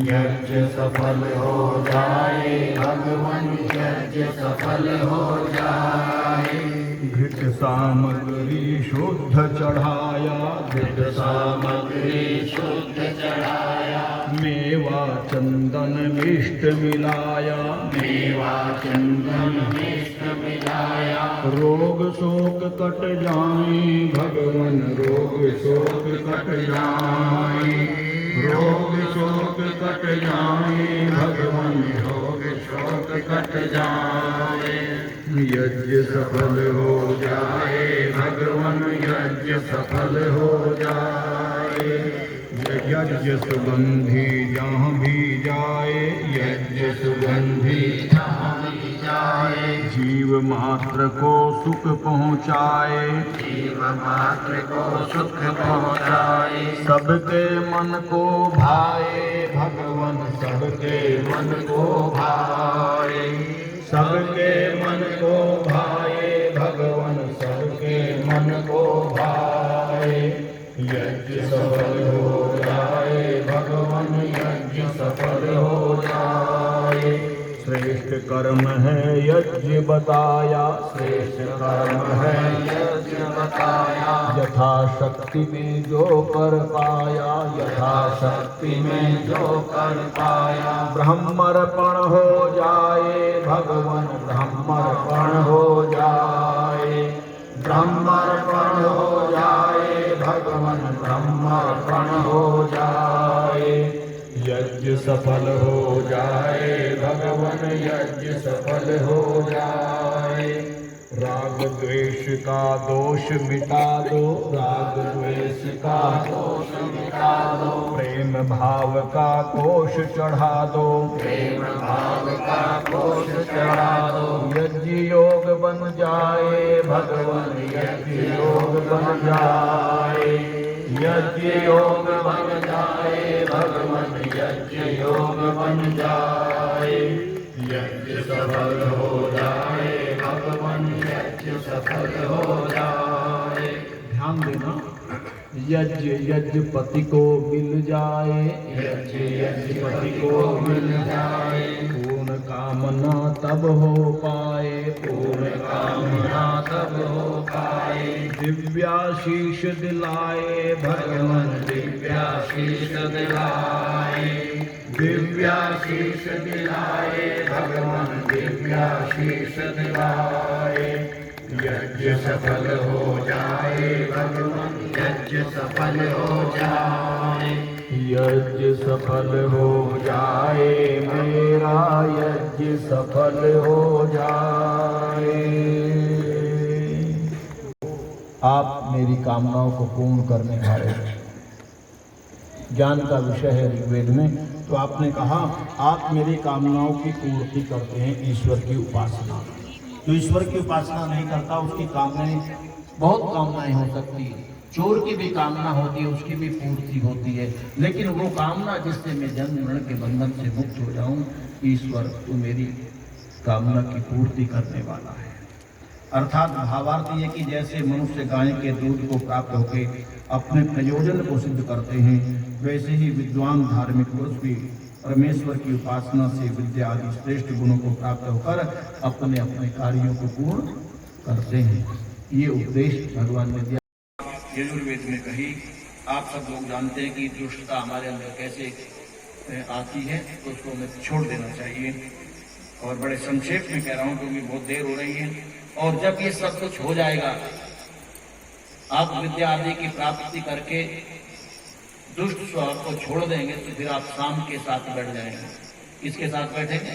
यज्ञ सफल हो जाए भगवान, यज्ञ सफल हो जाए। घृत सामग्री शुद्ध चढ़ाया, घृत सामग्री शुद्ध चढ़ाया। मेवा चंदन मिष्ट मिलाया, मेवा चंदन मिष्ट मिलाया। रोग शोक कट जाए भगवान, रोग शोक कट जाए, रोग शोक कट जाए भगवान, रोग शोक कट जाए। यज्ञ सफल हो जाए भगवान, यज्ञ सफल हो जाए। यज्ञ सुगंधी जहाँ भी जाए, यज्ञ सुगंधी जहाँ भी जाए। जीव मात्र को सुख पहुँचाए, जीव मात्र को सुख पहुँचाए। सबके मन को भाए भगवान, सबके मन को भाए, सबके मन को भाए भगवान, सबके मन को भाए। यज्ञ सफल हो जाए भगवान, यज्ञ सफल हो जाए। श्रेष्ठ कर्म है यज्ञ बताया, श्रेष्ठ कर्म है यज्ञ बताया। यथाशक्ति में जो कर पाया, यथाशक्ति में जो कर पाया। ब्रह्मर्पण हो जाए भगवन, ब्रह्मर्पण हो जाए, ब्रह्मर्पण हो जाए भगवन, ब्रह्मर्पण हो जाए। यज्ञ सफल हो जाए भगवन, यज्ञ सफल हो जाए। राग द्वेष का दोष मिटा दो, राग द्वेष का दोष मिटा दो। प्रेम भाव का कोश चढ़ा दो, प्रेम भाव का कोश चढ़ा दो। यज्ञ योग बन जाए भगवन, यज्ञ योग बन जाए, यज्ञ योग बन जाए भगवन, यज्ञ योग बन जाए। यज्ञ सफल हो जाए भगवन, यज्ञ सफल हो जाए। ध्यान देना, यज्ञ यज्ञपति को मिल जाए, यज्ञ यज्ञपति को मिल जाए। पूर्ण कामना तब हो पाए, पूर्ण कामना तब हो पाए। दिव्याशीष दिलाए भगवन, दिव्याशीष दिलाए, दिव्याशीष दिलाए भगवन, दिव्याशीष दिलाए। यज्ञ सफल हो जाए भगवन, यज्ञ सफल हो जाए। यज्ञ सफल हो जाए मेरा, यज्ञ सफल हो जाए। आप मेरी कामनाओं को पूर्ण करने वाले ज्ञान का विषय है ऋग्वेद में। तो आपने कहा आप मेरी कामनाओं की पूर्ति करते हैं ईश्वर की उपासना। जो ईश्वर की उपासना नहीं करता उसकी कामनाएं, बहुत कामनाएं हो सकती है। चोर की भी कामना होती है, उसकी भी पूर्ति होती है, लेकिन वो कामना जिससे मैं जन्म मरण के बंधन से मुक्त हो जाऊं, ईश्वर तू मेरी कामना की पूर्ति करने वाला है। अर्थात भावार्थ ये कि जैसे मनुष्य गाय के दूध को प्राप्त होकर अपने प्रयोजन को सिद्ध करते हैं, वैसे ही विद्वान धार्मिक पुरुष भी परमेश्वर की उपासना से विद्या आदि श्रेष्ठ गुणों को प्राप्त होकर अपने अपने कार्यों को पूर्ण करते हैं। ये उपदेश भगवान ने दिया। यजुर्वेद में कही। आप सब लोग जानते हैं कि दुष्टता हमारे अंदर कैसे आती है, तो उसको हमें छोड़ देना चाहिए। और बड़े संक्षेप में कह रहा हूं क्योंकि बहुत देर हो रही है। और जब ये सब कुछ हो जाएगा, आप विद्या आदि की प्राप्ति करके दुष्ट स्वभाव को छोड़ देंगे, तो फिर आप साम के साथ बैठ जाएंगे। किसके साथ बैठेंगे?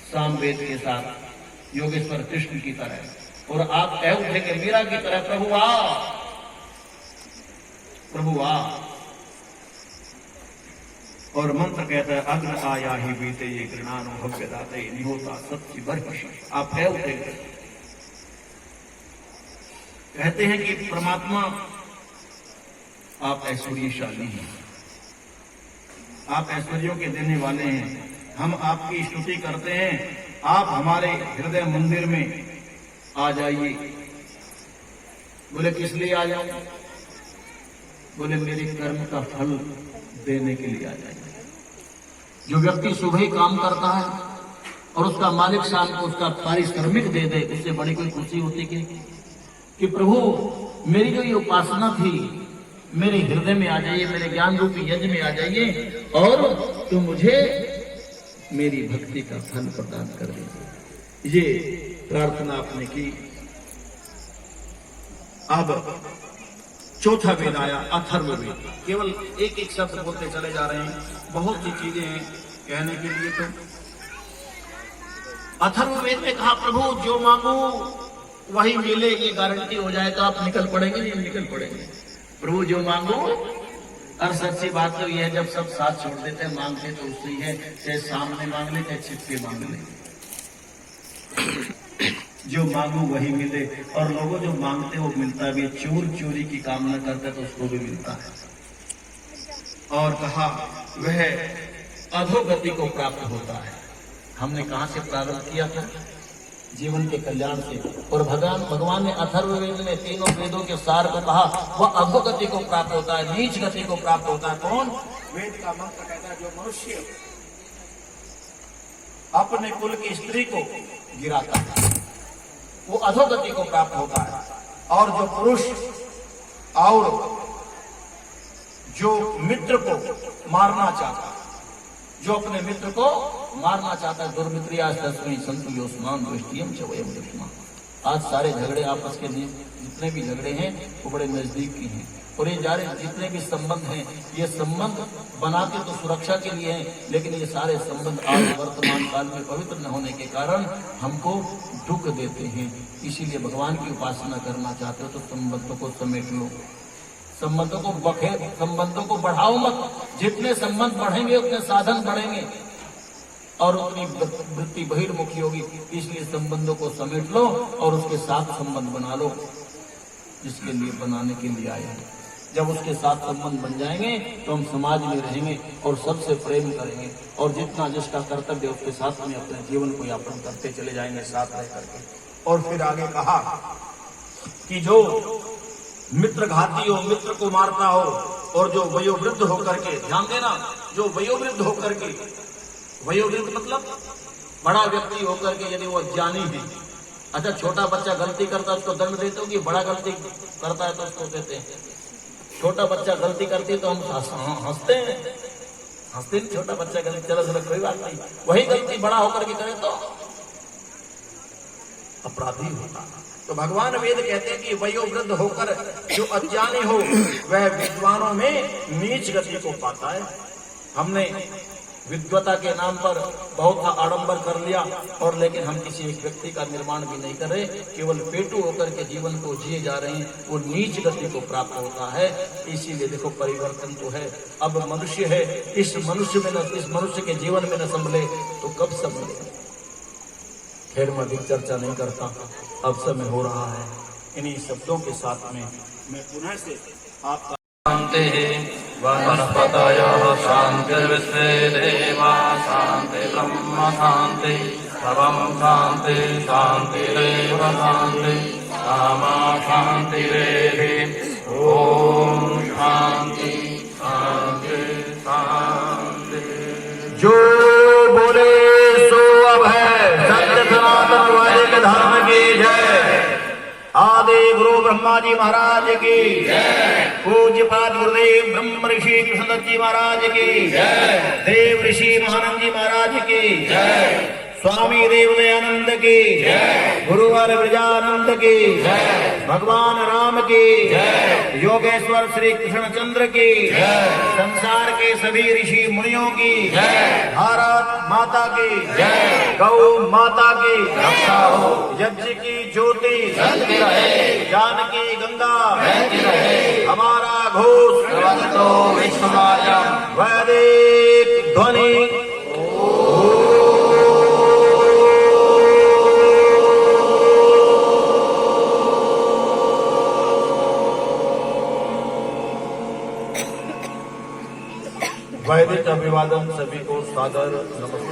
साम वेद के साथ, योगेश्वर कृष्ण की तरह। और आप कह उठेंगे मीरा की तरह, प्रभु आ, प्रभु आ। और मंत्र कहता है अग्न आया ही बीते ये गृणानु भव्य दाते निहोता सत्य बर्कश। आप कह उठेंगे। कहते हैं कि परमात्मा आप ऐश्वर्यशाली हैं, आप ऐश्वर्यों के देने वाले हैं। हम आपकी स्तुति करते हैं, आप हमारे हृदय मंदिर में आ जाइए। बोले किस लिए आ जाऊं? बोले मेरे कर्म का फल देने के लिए आ जाइए। जो व्यक्ति सुबह ही काम करता है और उसका मालिक शाम को उसका पारिश्रमिक दे दे, उससे बड़ी कोई खुशी होती कि प्रभु मेरी जो ये उपासना थी मेरे हृदय में आ जाइए, मेरे ज्ञान रूपी यज्ञ में आ जाइए और तो मुझे मेरी भक्ति का फल प्रदान कर दीजिए। ये प्रार्थना आपने की। अब चौथा वेद आया, अथर्ववेद। केवल एक एक शब्द बोलते चले जा रहे हैं, बहुत सी चीजें हैं कहने के लिए। तो अथर्ववेद में कहा प्रभु जो मांगू वही मिले, ये गारंटी हो जाए तो आप निकल पड़ेंगे। नहीं निकल पड़ेंगे। प्रभु जो मांगो। और सच्ची बात तो यह है, जब सब साथ छोड़ देते हैं मांगते तो उससे ही है, चाहे सामने मांग ले चाहे छिप के मांग ले, जो मांगो वही मिले। और लोगों जो मांगते वो मिलता भी, चोर चोरी की कामना करते तो उसको भी मिलता है। और कहा वह अधोगति को प्राप्त होता है। हमने कहां से प्रारंभ किया था? जीवन के कल्याण से। और भगवान ने अथर्ववेद में तीनों वेदों के सार को कहा, वह अधोगति को प्राप्त होता है, नीच गति को प्राप्त होता है। कौन? वेद का मंत्र कहता है जो मनुष्य अपने कुल की स्त्री को गिराता है, वो अधोगति को प्राप्त होता है। और जो पुरुष और जो मित्र को मारना चाहता है, जो अपने मित्र को मारना चाहता है, दुर्मित्रिया तस्मै संतु योस्मान दृष्टियम च वयम दुष्मा। आज सारे झगड़े आपस के जितने भी झगड़े हैं वो बड़े नजदीक की हैं, और ये जारे जितने भी संबंध हैं ये संबंध बनाते तो सुरक्षा के लिए हैं, लेकिन ये सारे संबंध आज वर्तमान काल में पवित्र न होने के कारण हमको दुख देते हैं। इसीलिए भगवान की उपासना करना चाहते हो तो संबंधों को समेट लो, संबंधों को बढ़ाओ मत। जितने संबंध बढ़ेंगे उतने साधन बढ़ेंगे और उतनी वृत्ति बहिर्मुखी होगी। इसलिए संबंधों को समेट लो और उसके साथ संबंध बना लो, जिसके लिए बनाने के लिए आए हैं। जब उसके साथ संबंध बन जाएंगे तो हम समाज में रहेंगे और सबसे प्रेम करेंगे, और जितना जिसका कर्तव्य उसके साथ में अपने जीवन को यापन करते चले जाएंगे साथ रह करके। और फिर आगे कहा कि जो मित्रघाती हो, मित्र को मारता हो, और जो वयोवृद्ध होकर के, ध्यान देना, जो वयोवृद्ध होकर के, वयोवृद्ध मतलब बड़ा व्यक्ति होकर के, यदि वो ज्ञानी है। अच्छा, छोटा बच्चा गलती करता है उसको दंड देते हो कि बड़ा गलती करता है तो उसको देते हैं? छोटा बच्चा गलती करती है तो हम हंसते हैं, हंसते नहीं। छोटा बच्चा गलती, चलो चलो कोई बात नहीं। वही गलती बड़ा होकर के करे तो अपराधी होता। तो भगवान वेद कहते हैं कि वयोवृद्ध होकर जो अज्ञानी हो वह विद्वानों में नीच गति को पाता है। हमने विद्वता के नाम पर बहुत आडंबर कर लिया, और लेकिन हम किसी एक व्यक्ति का निर्माण भी नहीं कर रहे, केवल पेटू होकर के जीवन को जिए जा रहे हैं, वो नीच गति को प्राप्त होता है। इसीलिए देखो परिवर्तन तो है, अब मनुष्य है, इस मनुष्य के जीवन में न संभले तो कब संभले। खैर मैं अधिक चर्चा नहीं करता, अब समय हो रहा है। इन्हीं शब्दों के साथ में मैं पुनः से आपका शांति वनस्पतयः शान्तिर्विश्वे देवा शान्ति ब्रह्म शान्ति सर्वं शान्ति शान्तिरेव शान्ति सामा शान्तिरेव। ओम शांति शांति शांति। जो बोले सो अब है, सत्य सनातन वैदिक धर्म की जय। आदि गुरु ब्रह्मा जी महाराज की जय। पूज्यपाद गुरुदेव ब्रह्म ऋषि कृष्णदत्त जी महाराज की जय। देव ऋषि महानंद जी महाराज की जय। स्वामी देव दयानंद की जय। गुरुवर ब्रजानंद की जय। भगवान राम की जय। योगेश्वर श्री कृष्णचंद्र की जय। संसार के सभी ऋषि मुनियों की जय। भारत माता की जय। गौ माता की रक्षा हो। यज्ञ की ज्योति जलती रहे, जानकी गंगा बहती रहे। हमारा घोष विश्वमायम वैदिक ध्वनि। वैदिक अभिवादन सभी को सादर नमस्कार।